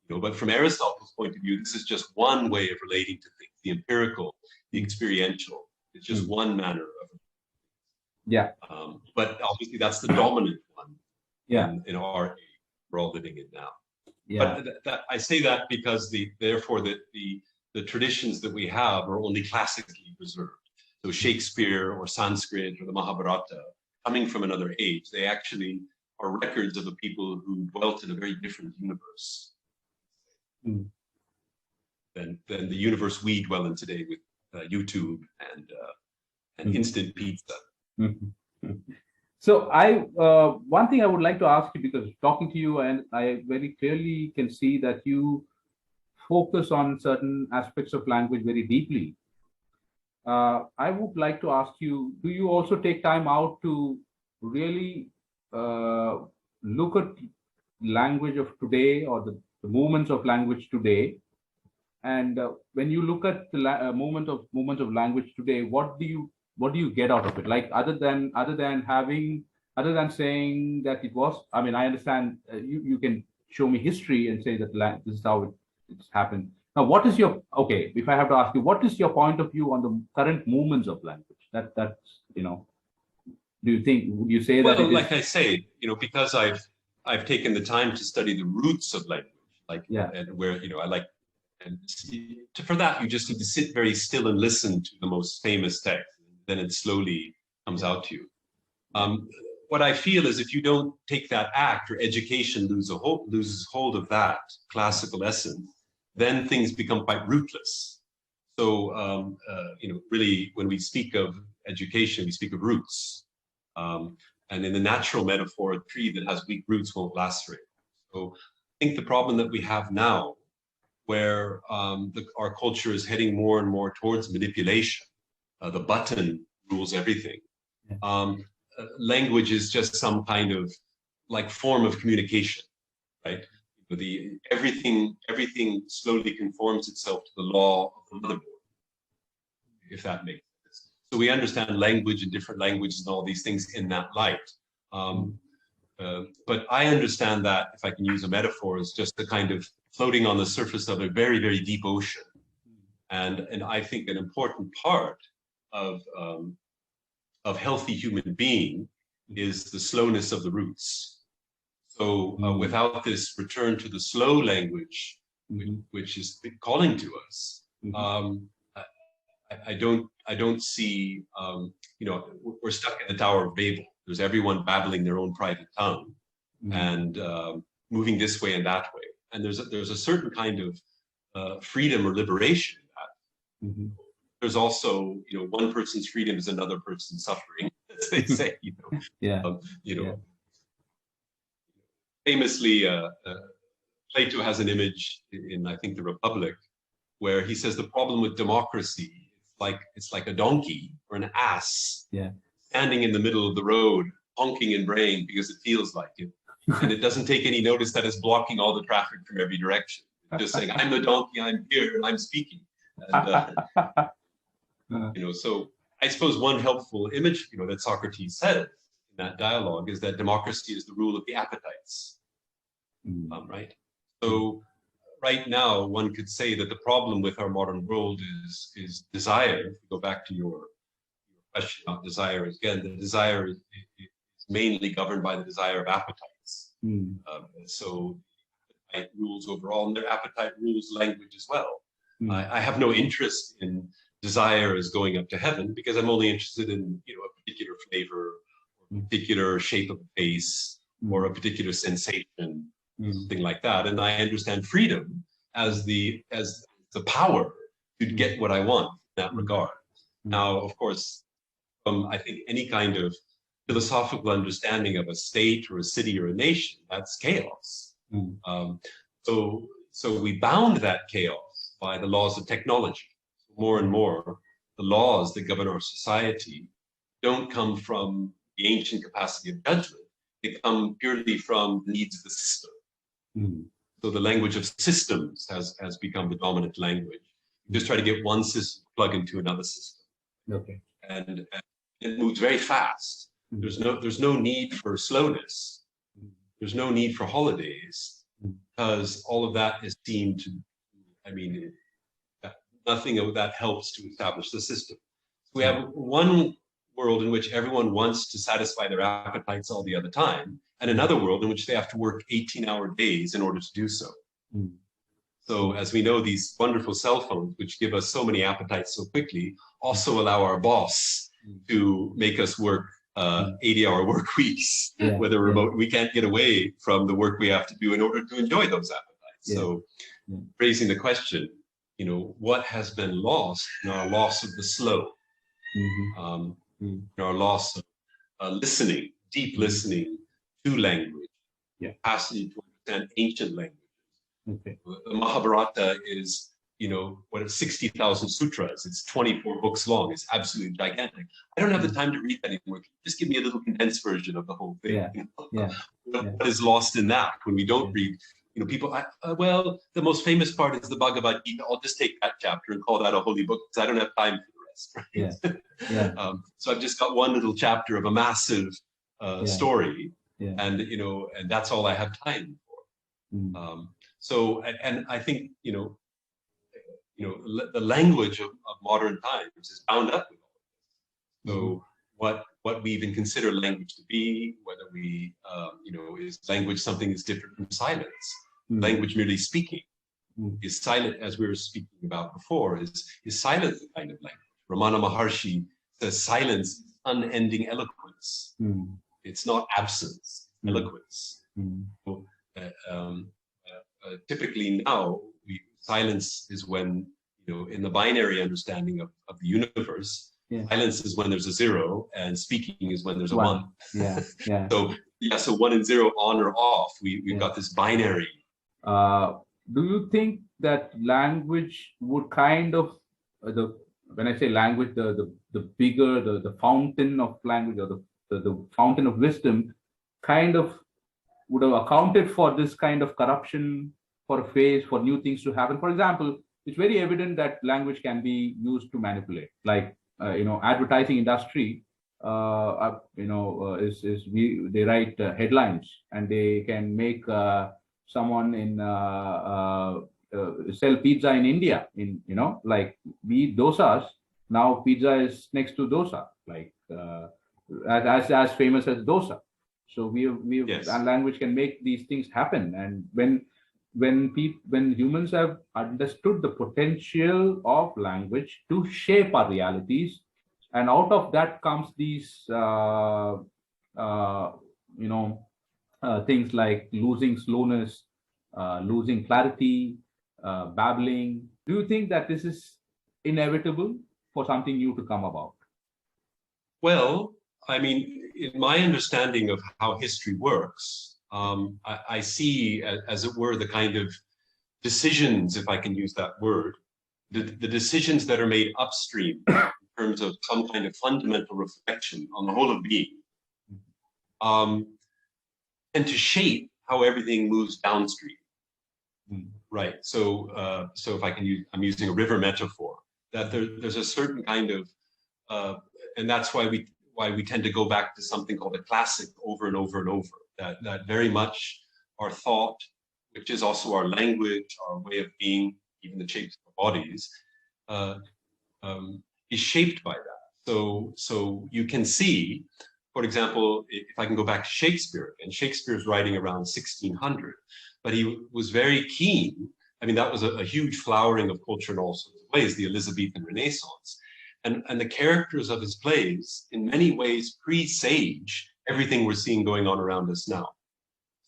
But from Aristotle's point of view, this is just one way of relating to things, the empirical, the experiential. It's just one manner of it. Yeah. But obviously that's the dominant one in our age we're all living in now. Yeah. But I say that because the traditions that we have are only classically preserved. So Shakespeare or Sanskrit or the Mahabharata, coming from another age, they actually are records of a people who dwelt in a very different universe than the universe we dwell in today with YouTube and instant pizza. So one thing I would like to ask you, because talking to you, and I very clearly can see that you focus on certain aspects of language very deeply. I would like to ask you, do you also take time out to really look at language of today, or the movements of language today? And when you look at the movement of language today, what do you get out of it? Like other than saying that it was, I mean, I understand you can show me history and say that this is how it's happened. Now, what is your, okay, if I have to ask you, what is your point of view on the current movements of language? That's do you think, would you say that? Well, like I say, because I've taken the time to study the roots of language, and where, I like, and for that, you just need to sit very still and listen to the most famous text. Then it slowly comes out to you. What I feel is if you don't take that act, or education loses hold of that classical essence, then things become quite rootless. So, really, when we speak of education, we speak of roots. And in the natural metaphor, a tree that has weak roots won't last very long. So I think the problem that we have now, where our culture is heading more and more towards manipulation, the button rules everything. Language is just some kind of form of communication, right? Everything slowly conforms itself to the law of the motherboard, if that makes sense. So we understand language and different languages and all these things in that light. But I understand that, if I can use a metaphor, as just a kind of floating on the surface of a very, very deep ocean. And I think an important part of healthy human being is the slowness of the roots. So without this return to the slow language, which is calling to us, I don't see, we're stuck in the Tower of Babel. There's everyone babbling their own private tongue and moving this way and that way. And there's a certain kind of freedom or liberation in that. There's also, one person's freedom is another person's suffering, as they say. Famously, Plato has an image in, I think, the Republic, where he says the problem with democracy, it's like a donkey or an ass standing in the middle of the road, honking and braying because it feels like it. And it doesn't take any notice that it's blocking all the traffic from every direction. It's just saying, I'm the donkey, I'm here, and I'm speaking. And, so I suppose one helpful image, that Socrates says in that dialogue is that democracy is the rule of the appetites, right? So right now, one could say that the problem with our modern world is desire. If you go back to your question about desire again, the desire is mainly governed by the desire of appetites. So appetite rules overall, and their appetite rules language as well. I have no interest in desire as going up to heaven, because I'm only interested in a particular flavor, or a particular shape of a face, or a particular sensation, something like that. And I understand freedom as the power to get what I want in that regard. Now, of course, from I think any kind of philosophical understanding of a state or a city or a nation, that's chaos. So we bound that chaos by the laws of technology. More and more, the laws that govern our society don't come from the ancient capacity of judgment. They come purely from the needs of the system. So the language of systems has become the dominant language. You just try to get one system to plug into another system. Okay. And it moves very fast. There's no need for slowness. There's no need for holidays, because all of that is seen to, nothing of that helps to establish the system. So we have one world in which everyone wants to satisfy their appetites all the other time, and another world in which they have to work 18-hour days in order to do so. So as we know, these wonderful cell phones, which give us so many appetites so quickly, also allow our boss to make us work 80-hour work weeks, whether remote. We can't get away from the work we have to do in order to enjoy those appetites. So raising the question, what has been lost in our loss of the slow, in our loss of listening, deep listening to language, capacity to understand ancient languages. The Mahabharata is, 60,000 sutras. It's 24 books long. It's absolutely gigantic. I don't have the time to read that anymore. Just give me a little condensed version of the whole thing. What is lost in that when we don't read? People, well, the most famous part is the Bhagavad Gita. I'll just take that chapter and call that a holy book, because I don't have time for the rest. Right? So I've just got one little chapter of a massive story, and and that's all I have time for. So, and I think the language of modern times is bound up with all of this. So what we even consider language to be, whether we is language something that's different from silence? Language merely speaking. Is silent, as we were speaking about before, is silence a kind of language? Ramana Maharshi says silence is unending eloquence. It's not absence, eloquence. So, typically now, silence is when, in the binary understanding of the universe, silence is when there's a zero, and speaking is when there's a one. So 1 and 0, on or off. We've got this binary. Do you think that language would kind of, when I say language, the bigger, the fountain of language, or the fountain of wisdom, kind of would have accounted for this kind of corruption for a phase, for new things to happen? For example, it's very evident that language can be used to manipulate, like advertising industry. They write headlines, and they can make someone in sell pizza in India. Like we eat dosas. Now pizza is next to dosa, like as famous as dosa. So language can make these things happen. And when humans have understood the potential of language to shape our realities, and out of that comes these things like losing slowness, losing clarity, babbling. Do you think that this is inevitable for something new to come about? Well, in my understanding of how history works, I see, as it were, the kind of decisions, if I can use that word, the decisions that are made upstream in terms of some kind of fundamental reflection on the whole of being, and to shape how everything moves downstream. Right. So if I can I'm using a river metaphor, that there's a certain kind of, and that's why we tend to go back to something called a classic over and over and over. That very much our thought, which is also our language, our way of being, even the shapes of our bodies, is shaped by that. So you can see, for example, if I can go back to Shakespeare, and Shakespeare's writing around 1600, but he was very keen. I mean, that was a huge flowering of culture in all sorts of ways, the Elizabethan Renaissance. And the characters of his plays, in many ways, presage everything we're seeing going on around us now.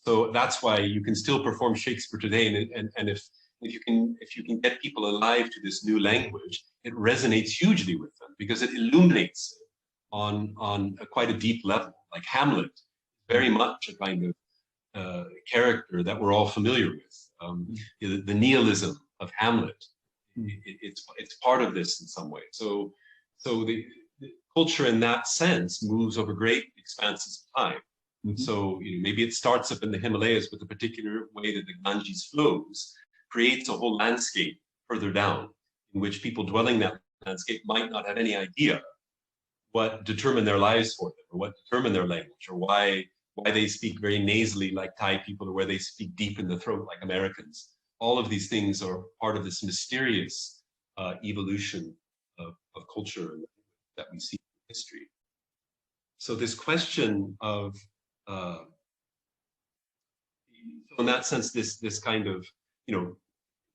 So that's why you can still perform Shakespeare today, and if you can get people alive to this new language, it resonates hugely with them because it illuminates it on quite a deep level. Like Hamlet, very much a kind of character that we're all familiar with. The nihilism of Hamlet, it's part of this in some way. So the culture in that sense moves over great expanses of time. So maybe it starts up in the Himalayas with a particular way that the Ganges flows, creates a whole landscape further down in which people dwelling that landscape might not have any idea what determined their lives for them, or what determined their language, or why they speak very nasally like Thai people, or where they speak deep in the throat like Americans. All of these things are part of this mysterious evolution of culture that we see in history. So this question of, in that sense, this kind of,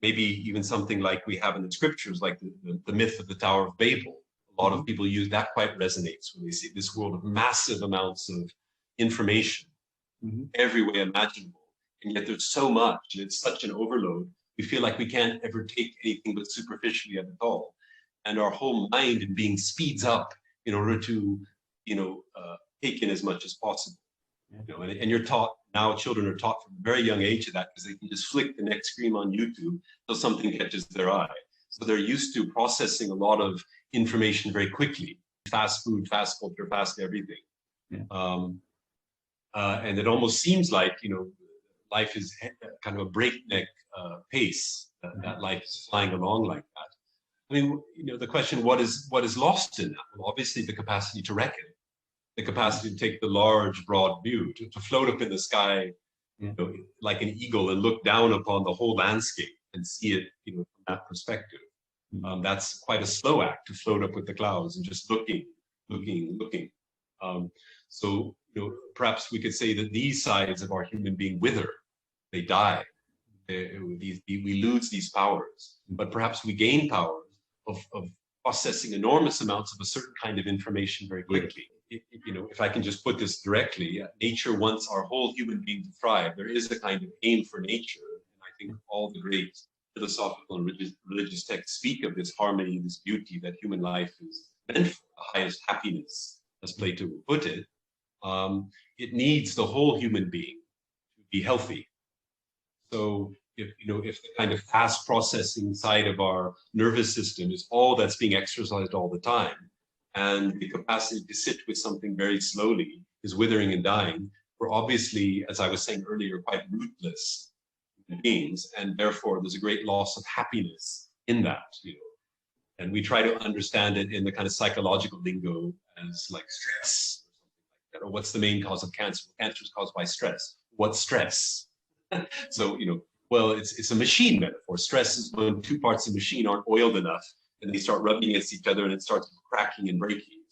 maybe even something like we have in the scriptures, like the myth of the Tower of Babel. A lot of people use that, quite resonates when they see this world of massive amounts of information, every way imaginable. And yet there's so much, and it's such an overload, we feel like we can't ever take anything but superficially at all. And our whole mind and being speeds up in order to, take in as much as possible. And you're taught, now children are taught from a very young age of that, because they can just flick the next screen on YouTube till something catches their eye. So they're used to processing a lot of information very quickly. Fast food, fast culture, fast everything. And it almost seems like, life is kind of a breakneck pace, that life is flying along like that. I mean, the question, what is lost in that? Well, obviously the capacity to reckon, the capacity to take the large, broad view, to float up in the sky, like an eagle, and look down upon the whole landscape and see it, from that perspective. That's quite a slow act, to float up with the clouds and just looking. So, perhaps we could say that these sides of our human being wither, they die. We lose these powers, but perhaps we gain powers of processing enormous amounts of a certain kind of information very quickly. If I can just put this directly, nature wants our whole human being to thrive. There is a kind of aim for nature, and I think all the great philosophical and religious texts speak of this harmony, this beauty that human life is meant for, the highest happiness, as Plato would put it. It needs the whole human being to be healthy. So if the kind of fast processing side of our nervous system is all that's being exercised all the time, and the capacity to sit with something very slowly is withering and dying, we're obviously, as I was saying earlier, quite rootless human beings, and therefore there's a great loss of happiness in that. And we try to understand it in the kind of psychological lingo as like stress, or what's the main cause of cancer? Cancer is caused by stress. What's stress? So, well, it's a machine metaphor. Stress is when two parts of the machine aren't oiled enough, and they start rubbing against each other, and it starts cracking and breaking.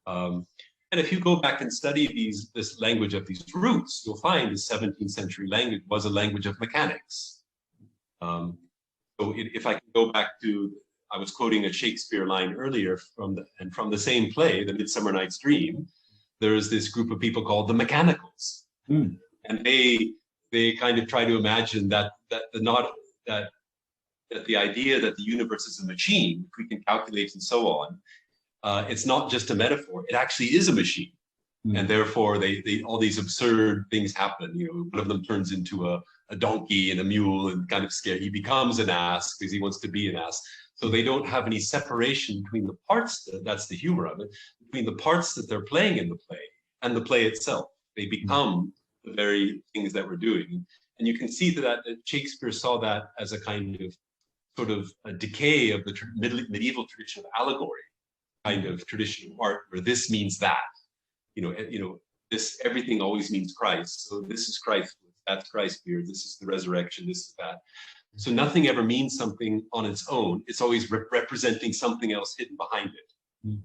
And if you go back and study this language of these roots, you'll find the 17th century language was a language of mechanics. So if I can go back to, I was quoting a Shakespeare line earlier from the same play, The Midsummer Night's Dream. There is this group of people called the Mechanicals, and they kind of try to imagine that the idea that the universe is a machine, which we can calculate and so on, it's not just a metaphor. It actually is a machine, and therefore they all these absurd things happen. One of them turns into a donkey and a mule and kind of scared. He becomes an ass because he wants to be an ass. So they don't have any separation between the parts. That's the humor of it. Between the parts that they're playing in the play and the play itself, they become the very things that we're doing. And you can see that Shakespeare saw that as a kind of sort of a decay of the medieval tradition of allegory, kind of tradition of art, where this means that, this everything always means Christ. So this is Christ with that's Christ's beard, this is the resurrection, this is that. So nothing ever means something on its own. It's always representing something else hidden behind it. Mm.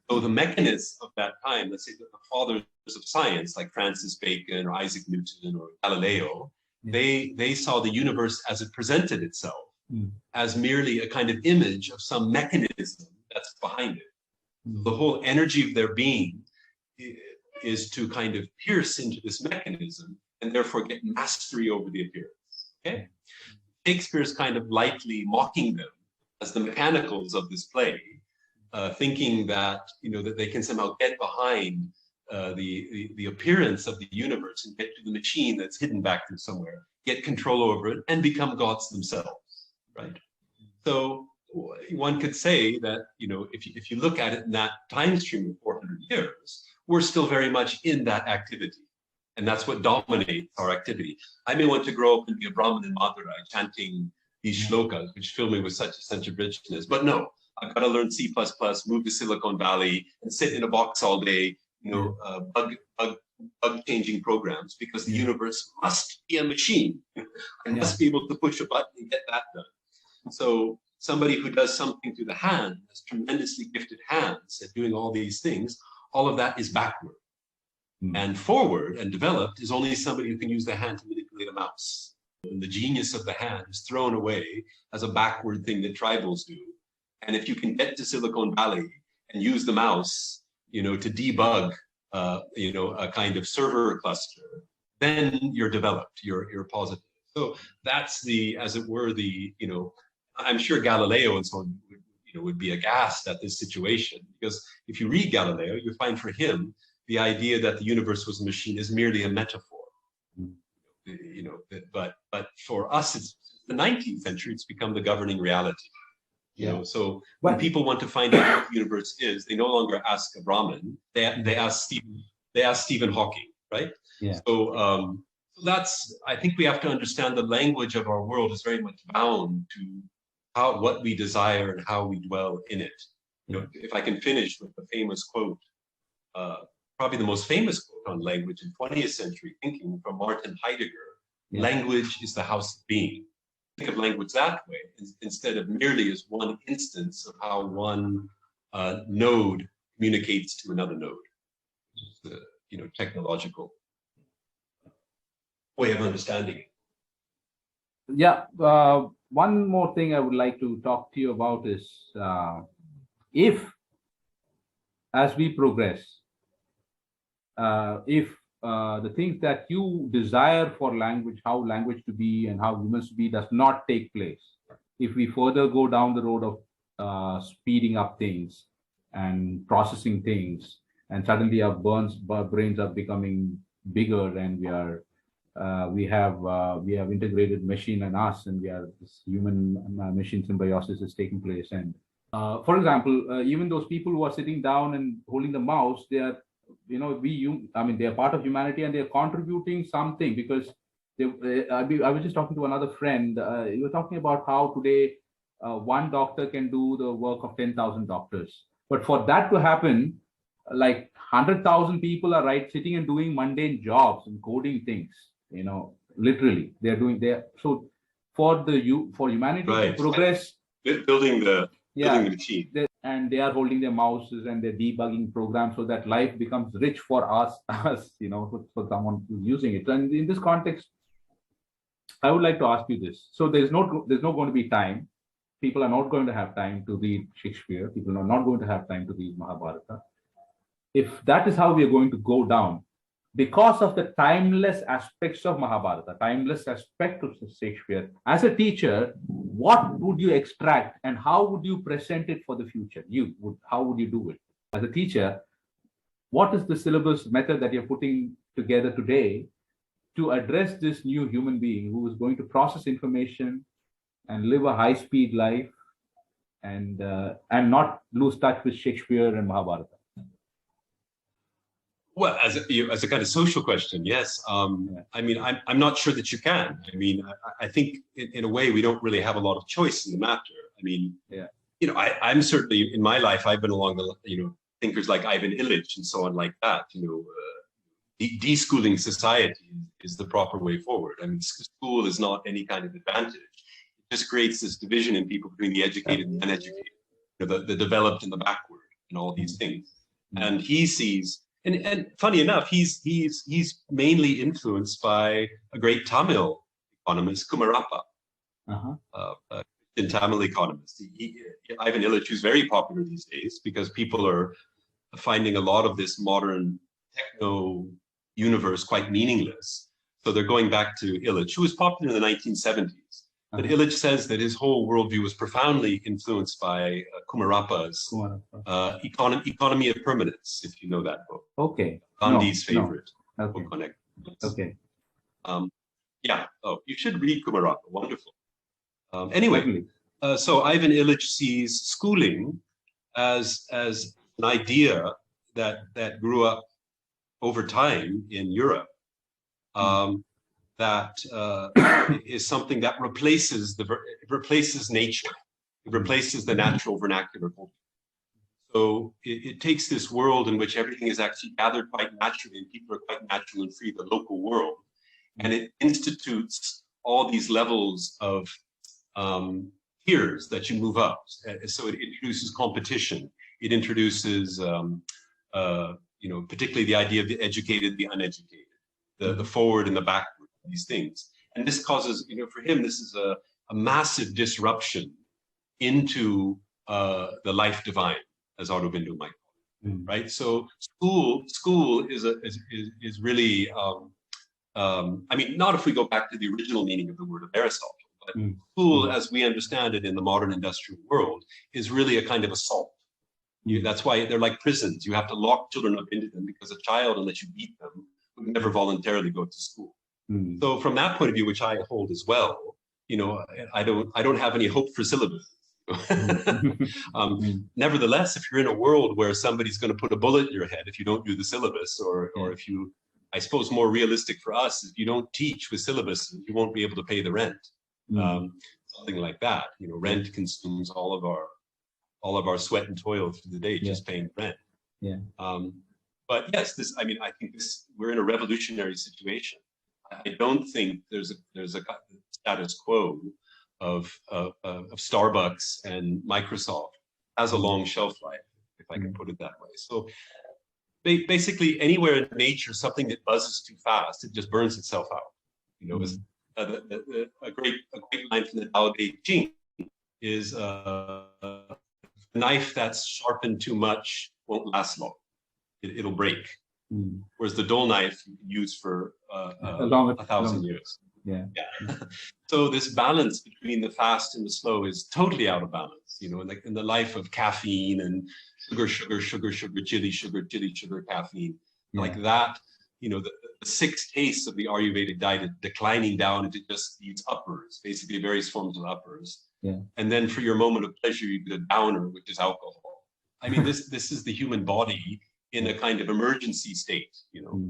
So the mechanism of that time, let's say the fathers of science, like Francis Bacon or Isaac Newton or Galileo, they saw the universe as it presented itself, as merely a kind of image of some mechanism that's behind it. The whole energy of their being is to kind of pierce into this mechanism and therefore get mastery over the appearance. Okay? Shakespeare's kind of lightly mocking them as the mechanicals of this play, thinking that, you know, that they can somehow get behind the appearance of the universe and get to the machine that's hidden back there somewhere, get control over it, and become gods themselves, right? So one could say that, you know, if you look at it in that time stream of 400 years, we're still very much in that activity. And that's what dominates our activity. I may want to grow up and be a Brahmin in Madurai chanting these shlokas, which fill me with such a sense of richness. But no, I've got to learn C++, move to Silicon Valley, and sit in a box all day, you know, bug changing programs, because the universe must be a machine. I must be able to push a button and get that done. So somebody who does something to the hand, has tremendously gifted hands at doing all these things, all of that is backward. And forward and developed is only somebody who can use the hand to manipulate a mouse. And the genius of the hand is thrown away as a backward thing that tribals do. And if you can get to Silicon Valley and use the mouse, you know, to debug, you know, a kind of server cluster, then you're developed, you're positive. So that's the, as it were, the, you know, I'm sure Galileo and so on would, you know, would be aghast at this situation, because if you read Galileo, you find for him, the idea that the universe was a machine is merely a metaphor. You know, but for us, it's the 19th century, it's become the governing reality. You know, so when people want to find out what the universe is, they no longer ask a Brahmin, they ask Stephen Hawking, right? Yeah. So that's, I think we have to understand the language of our world is very much bound to what we desire and how we dwell in it. You know, if I can finish with the famous quote, probably the most famous quote on language in 20th century thinking from Martin Heidegger, language is the house of being. Think of language that way, instead of merely as one instance of how one node communicates to another node. The, you know, technological way of understanding it. Yeah, one more thing I would like to talk to you about is if, as we progress, if the things that you desire for language, how language to be and how humans to be does not take place, if we further go down the road of speeding up things and processing things, and suddenly our brains are becoming bigger, and we have integrated machine and us, and this human machine symbiosis is taking place. And for example, even those people who are sitting down and holding the mouse, they are, you know, they are part of humanity, and they are contributing something, because I was just talking to another friend. You were talking about how today one doctor can do the work of 10,000 doctors. But for that to happen, like 100,000 people are sitting and doing mundane jobs and coding things. You know, literally, they're doing so for humanity to progress, building the machine. And they are holding their mouses and their debugging programs so that life becomes rich for us, you know, for someone who's using it. And in this context, I would like to ask you this. So there's not going to be time. People are not going to have time to read Shakespeare. People are not going to have time to read Mahabharata. If that is how we are going to go down, because of the timeless aspects of Mahabharata, timeless aspect of Shakespeare, as a teacher, what would you extract and how would you present it for the future? How would you do it? As a teacher, what is the syllabus method that you're putting together today to address this new human being who is going to process information and live a high-speed life and not lose touch with Shakespeare and Mahabharata? Well, as a kind of social question, yes. I mean, I'm not sure that you can. I mean, I think in a way we don't really have a lot of choice in the matter. I mean, you know, I'm certainly in my life I've been along the, you know, thinkers like Ivan Illich and so on like that. You know, deschooling society is the proper way forward. I mean, school is not any kind of advantage. It just creates this division in people between the educated and uneducated, the developed and the backward, and all these things. And he sees, and funny enough, he's mainly influenced by a great Tamil economist, Kumarappa, a Tamil economist. Ivan Illich, who's very popular these days because people are finding a lot of this modern techno universe quite meaningless. So they're going back to Illich, who was popular in the 1970s. But Illich says that his whole worldview was profoundly influenced by Kumarappa's Economy of Permanence, if you know that book. Okay. Gandhi's favorite Okay. book on economics. Okay. Yeah. Oh, you should read Kumarappa. Wonderful. Anyway, so Ivan Illich sees schooling as an idea that grew up over time in Europe, that is something that replaces nature, it replaces the natural vernacular culture. So it takes this world in which everything is actually gathered quite naturally and people are quite natural and free, the local world, and it institutes all these levels of tiers that you move up. So it introduces competition. It introduces, particularly the idea of the educated, the uneducated, the forward and the backward, these things. And this causes, for him, this is a massive disruption into the life divine, as Aurobindo might call it, right? So school is really, not if we go back to the original meaning of the word of Aristotle, but school, as we understand it in the modern industrial world, is really a kind of assault. That's why they're like prisons. You have to lock children up into them because a child, unless you beat them, would never voluntarily go to school. So from that point of view, which I hold as well, I don't have any hope for syllabus. Nevertheless, if you're in a world where somebody's going to put a bullet in your head if you don't do the syllabus, or if you, I suppose more realistic for us, if you don't teach with syllabus, you won't be able to pay the rent. Something like that. Rent consumes all of our sweat and toil through the day, just paying rent. But yes, I think we're in a revolutionary situation. I don't think there's a status quo of Starbucks and Microsoft has a long shelf life, if I can put it that way. So basically, anywhere in nature, something that buzzes too fast, it just burns itself out. A great line from the Tao Te Ching is a knife that's sharpened too much won't last long. It'll break. Whereas the dull knife you can use for 1,000 years. So this balance between the fast and the slow is totally out of balance. In the life of caffeine and sugar, chili sugar, caffeine, like that. The 6 tastes of the Ayurvedic diet declining down into just these uppers, basically various forms of uppers. And then for your moment of pleasure, you get a downer, which is alcohol. This is the human body in a kind of emergency state,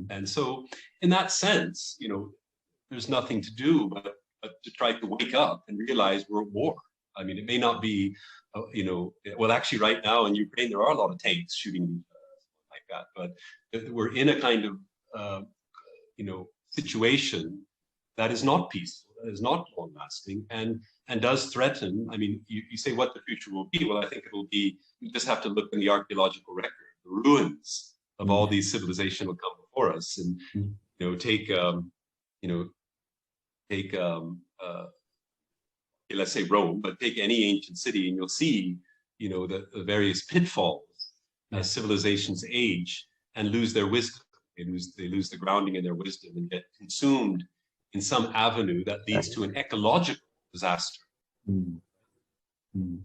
And so in that sense, there's nothing to do but to try to wake up and realize we're at war. It may not be, well, actually right now in Ukraine, there are a lot of tanks shooting like that, but we're in a kind of, situation that is not peaceful, that is not long lasting, and does threaten. You say what the future will be. Well, I think it will be, we just have to look in the archaeological record. The ruins of all these civilizations will come before us, and take let's say Rome, but take any ancient city, and you'll see the various pitfalls as civilizations age and lose their wisdom. They lose the grounding in their wisdom and get consumed in some avenue that leads to an ecological disaster.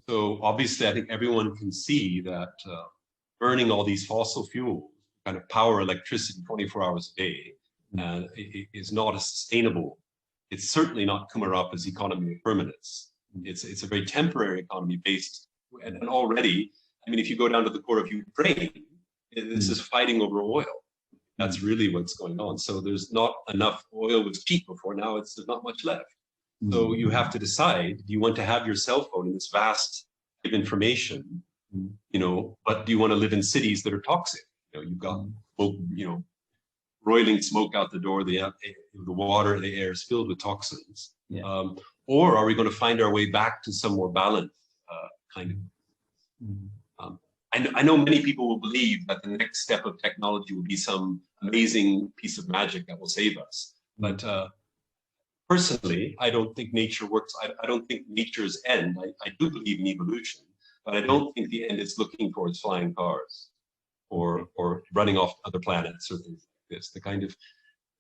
So obviously, I think everyone can see that burning all these fossil fuels, kind of power electricity 24 hours a day, is not a sustainable. It's certainly not Kumarappa's economy of permanence. It's a very temporary economy based, and already, if you go down to the core of Ukraine, this is fighting over oil. That's really what's going on. So there's not enough. Oil was cheap before, now there's not much left. So you have to decide, do you want to have your cell phone in this vast of information, but do you want to live in cities that are toxic? You've got, roiling smoke out the door, the water, the air is filled with toxins? Yeah. Or are we going to find our way back to some more balanced kind of? I know many people will believe that the next step of technology will be some amazing piece of magic that will save us. But personally, I don't think nature works. I don't think nature's end. I do believe in evolution, but I don't think the end is looking towards flying cars or running off other planets or things like this. The kind of,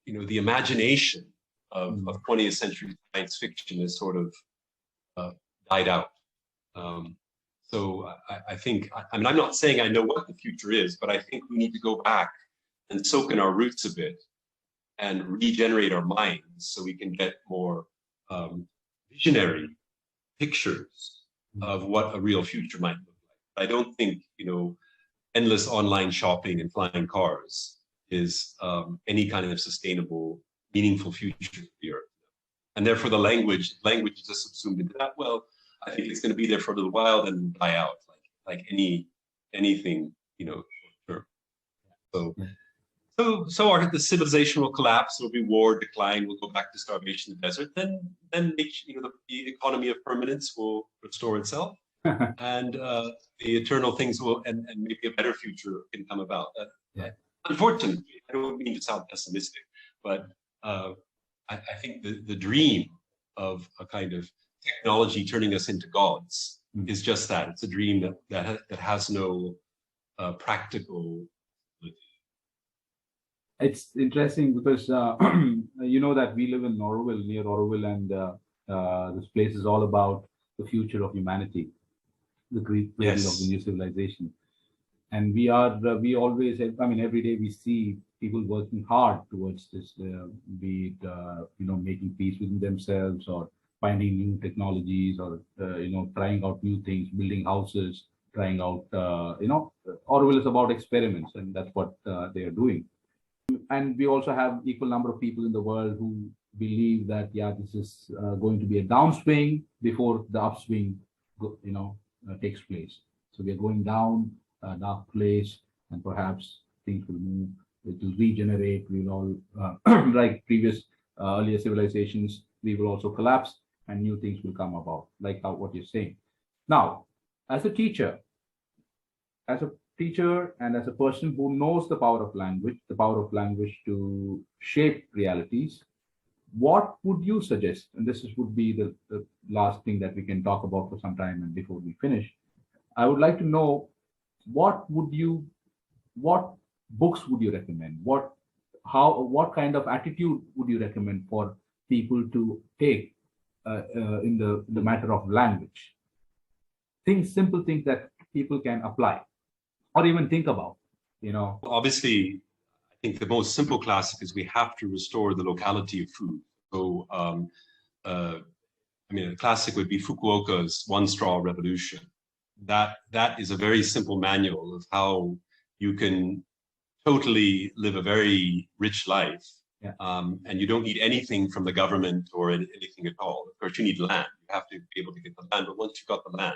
the imagination of 20th century science fiction is sort of died out. So I think, I'm not saying I know what the future is, but I think we need to go back and soak in our roots a bit and regenerate our minds so we can get more visionary pictures of what a real future might look like. I don't think, endless online shopping and flying cars is any kind of sustainable, meaningful future for the Earth. And therefore the language is just subsumed into that. Well, I think it's going to be there for a little while, then die out, like anything, short term. So the civilization will collapse. There'll be war, decline. We'll go back to starvation in the desert. Then the economy of permanence will restore itself, and the eternal things will, and maybe a better future can come about. Unfortunately, I don't mean to sound pessimistic, but I think the dream of a kind of technology turning us into gods is just that. It's a dream that has no practical. It's interesting because that we live in Oroville, near Oroville, and this place is all about the future of humanity, the great cradle of the new civilization. And we always, every day we see people working hard towards this, be it, making peace within themselves or finding new technologies or, trying out new things, building houses, trying out, Oroville is about experiments, and that's what they are doing. And we also have equal number of people in the world who believe that, this is going to be a downswing before the upswing, takes place. So we are going down a dark place, and perhaps things will move, it will regenerate. We will all, like previous earlier civilizations, we will also collapse and new things will come about, like what you're saying. Now, as a teacher and as a person who knows the power of language to shape realities, what would you suggest? And this would be the last thing that we can talk about for some time, and before we finish, I would like to know what books would you recommend? What kind of attitude would you recommend for people to take in the matter of language? Simple things that people can apply or even think about, Obviously, I think the most simple classic is we have to restore the locality of food. So, a classic would be Fukuoka's One Straw Revolution. That is a very simple manual of how you can totally live a very rich life. Yeah. And you don't need anything from the government or anything at all. Of course, you need land. You have to be able to get the land. But once you've got the land,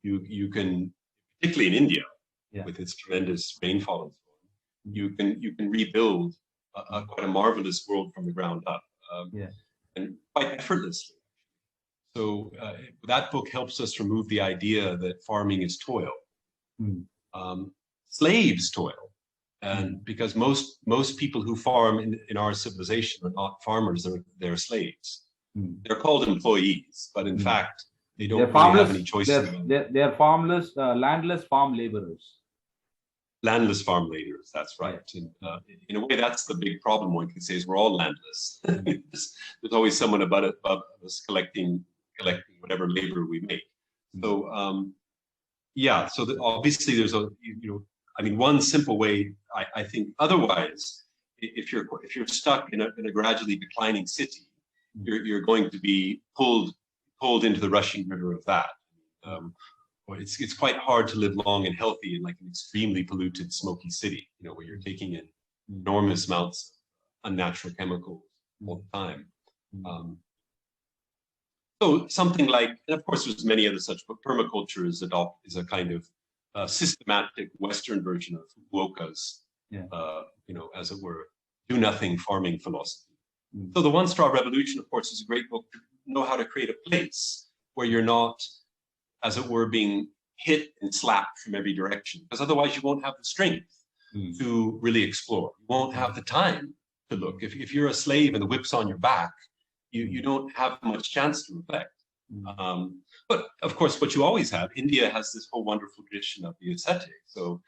you can, particularly in India, with its tremendous rainfall and so on, you can rebuild quite a marvelous world from the ground up, and quite effortlessly. So that book helps us remove the idea that farming is toil. Slaves toil, and because most people who farm in our civilization are not farmers; they're slaves. They're called employees, but in fact, they don't really have any choice. They're farmless, landless farm laborers. Landless farm laborers, that's right. And in a way, that's the big problem. One can say is we're all landless. There's always someone above us collecting whatever labor we make. So so obviously there's one simple way. I think otherwise, if you're stuck in a gradually declining city, you're going to be pulled into the rushing river of that. It's quite hard to live long and healthy in like an extremely polluted, smoky city, where you're taking in enormous amounts of unnatural chemicals all the time. So something like, and of course there's many other such, but permaculture is a kind of systematic Western version of Fukuoka's, as it were, do nothing farming philosophy. So the One Straw Revolution, of course, is a great book to know how to create a place where you're not, as it were, being hit and slapped from every direction, because otherwise you won't have the strength to really explore. You won't have the time to look. If you're a slave and the whip's on your back, you don't have much chance to reflect. But of course, what you always have, India has this whole wonderful tradition of the ascetic. So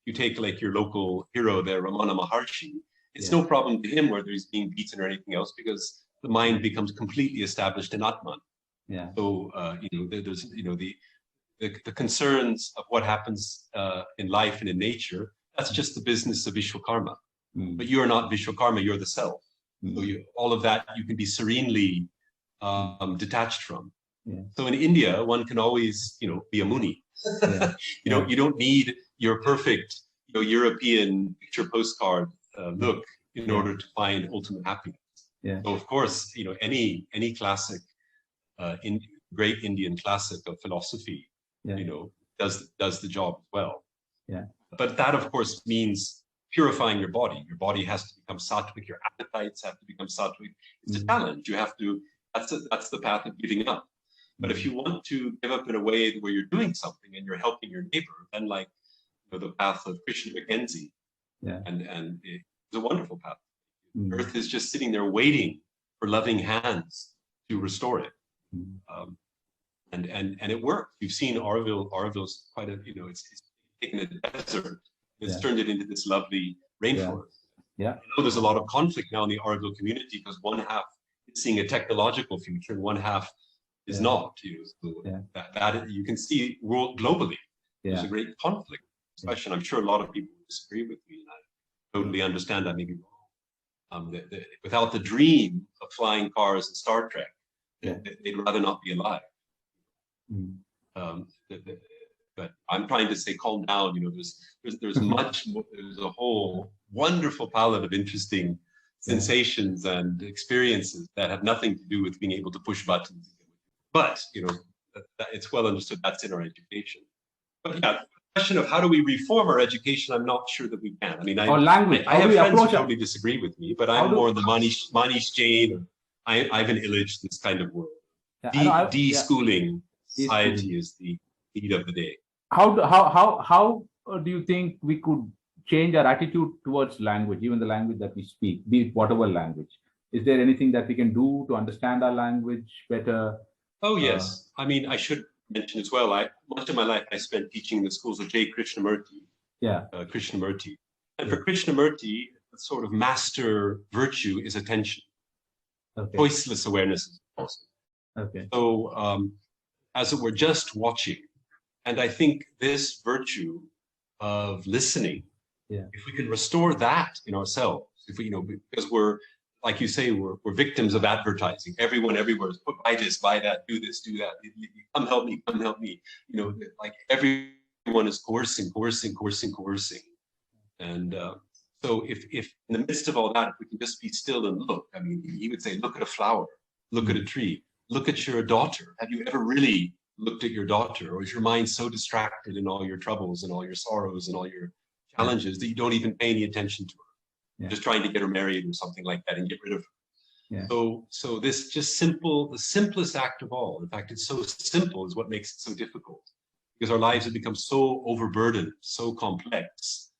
you take like your local hero there, Ramana Maharshi, it's no problem to him whether he's being beaten or anything else, because the mind becomes completely established in Atman. So there's the concerns of what happens in life and in nature. That's just the business of Vishwakarma. But you are not Vishwakarma, you're the self. So all of that you can be serenely detached from. So in India, one can always, be a Muni. You don't need your perfect, European picture postcard look in order to find ultimate happiness. So of course, any classic, great Indian classic of philosophy, does the job well. But that, of course, means purifying your body. Your body has to become sattvic. Your appetites have to become sattvic. It's a challenge. You have to. That's the path of giving up. But if you want to give up in a way where you're doing something and you're helping your neighbor, then like the path of Krishna Mackenzie, and it's a wonderful path. Earth is just sitting there waiting for loving hands to restore it. And it worked. You've seen Auroville. Auroville's quite a, it's taken a desert, it's turned it into this lovely rainforest. I know there's a lot of conflict now in the Auroville community because one half is seeing a technological future and one half is not. So that you can see globally. There's a great conflict discussion. I'm sure a lot of people disagree with me, and I totally understand that maybe wrong. Without the dream of flying cars and Star Trek, they'd rather not be alive. But I'm trying to say, calm down. There's much more, there's a whole wonderful palette of interesting sensations and experiences that have nothing to do with being able to push buttons. But it's well understood that's in our education. But the question of how do we reform our education, I'm not sure that we can. I mean, language. I have friends who totally disagree with me, but I'm more in the Manish Jain or Ivan Illich, this kind of world. De-schooling society is the need of the day. How do you think we could change our attitude towards language, even the language that we speak, be it whatever language? Is there anything that we can do to understand our language better? Oh, yes. I mean, I should mention as well, much of my life I spent teaching in the schools of J. Krishnamurti. Krishnamurti. And for Krishnamurti, the sort of master virtue is attention. Choiceless awareness is possible. So, as it were, just watching. And I think this virtue of listening, if we can restore that in ourselves, if we, because we're, like you say, we're victims of advertising. Everyone everywhere is put, buy this, buy that, do this, do that. Come help me, come help me. Like everyone is coercing. And so if in the midst of all that, if we can just be still and look, I mean, he would say, look at a flower, look at a tree, look at your daughter. Have you ever really looked at your daughter? Or is your mind so distracted in all your troubles and all your sorrows and all your challenges that you don't even pay any attention to her? Just trying to get her married or something like that and get rid of her. So this just the simplest act of all. In fact, it's so simple is what makes it so difficult, because our lives have become so overburdened, so complex.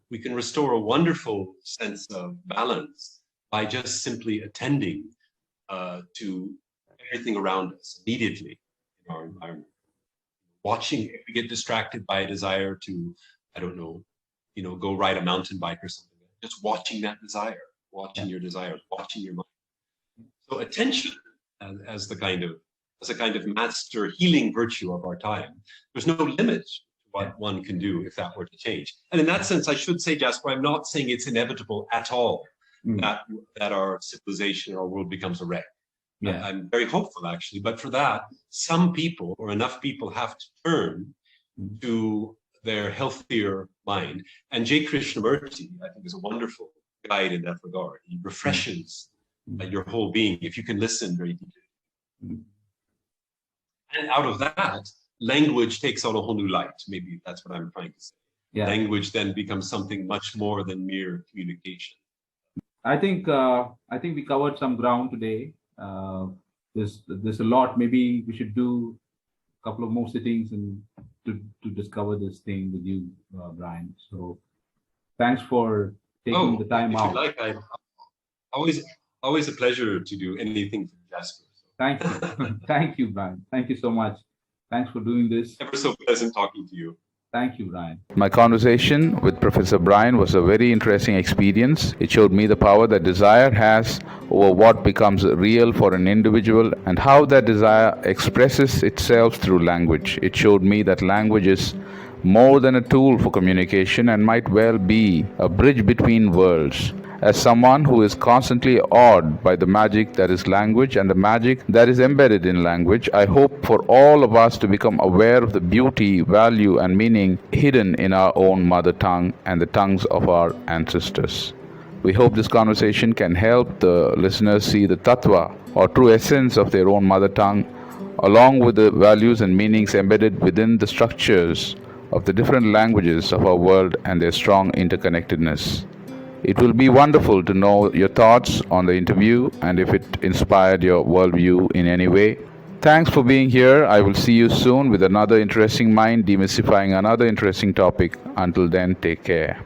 We can restore a wonderful sense of balance by just simply attending to everything around us immediately in our environment. Watching, if we get distracted by a desire to, I don't know, go ride a mountain bike or something, just watching that desire, watching your desires, watching your mind. So attention as a kind of master healing virtue of our time. There's no limit to what one can do if that were to change. And in that sense, I should say, Jasper, I'm not saying it's inevitable at all that our civilization, our world becomes a wreck. I'm very hopeful, actually. But for that, some people or enough people have to turn to their healthier mind. And J. Krishnamurti, I think, is a wonderful guide in that regard. He refreshes your whole being if you can listen very deeply. And out of that, language takes on a whole new light. Maybe that's what I'm trying to say. Yeah. language then becomes something much more than mere communication. I think we covered some ground today. There's a lot. Maybe we should do a couple of more sittings and to discover this thing with you, Brian. So thanks for taking the time if out. you'd like, I always a pleasure to do anything for Jasper. Thank you. Thank you, Brian. Thank you so much. Thanks for doing this. Ever so pleasant talking to you. Thank you, Brian. My conversation with Professor Brian was a very interesting experience. It showed me the power that desire has over what becomes real for an individual and how that desire expresses itself through language. It showed me that language is more than a tool for communication and might well be a bridge between worlds. As someone who is constantly awed by the magic that is language and the magic that is embedded in language, I hope for all of us to become aware of the beauty, value, and meaning hidden in our own mother tongue and the tongues of our ancestors. We hope this conversation can help the listeners see the tattva or true essence of their own mother tongue, along with the values and meanings embedded within the structures of the different languages of our world and their strong interconnectedness. It will be wonderful to know your thoughts on the interview and if it inspired your worldview in any way. Thanks for being here. I will see you soon with another interesting mind demystifying another interesting topic. Until then, take care.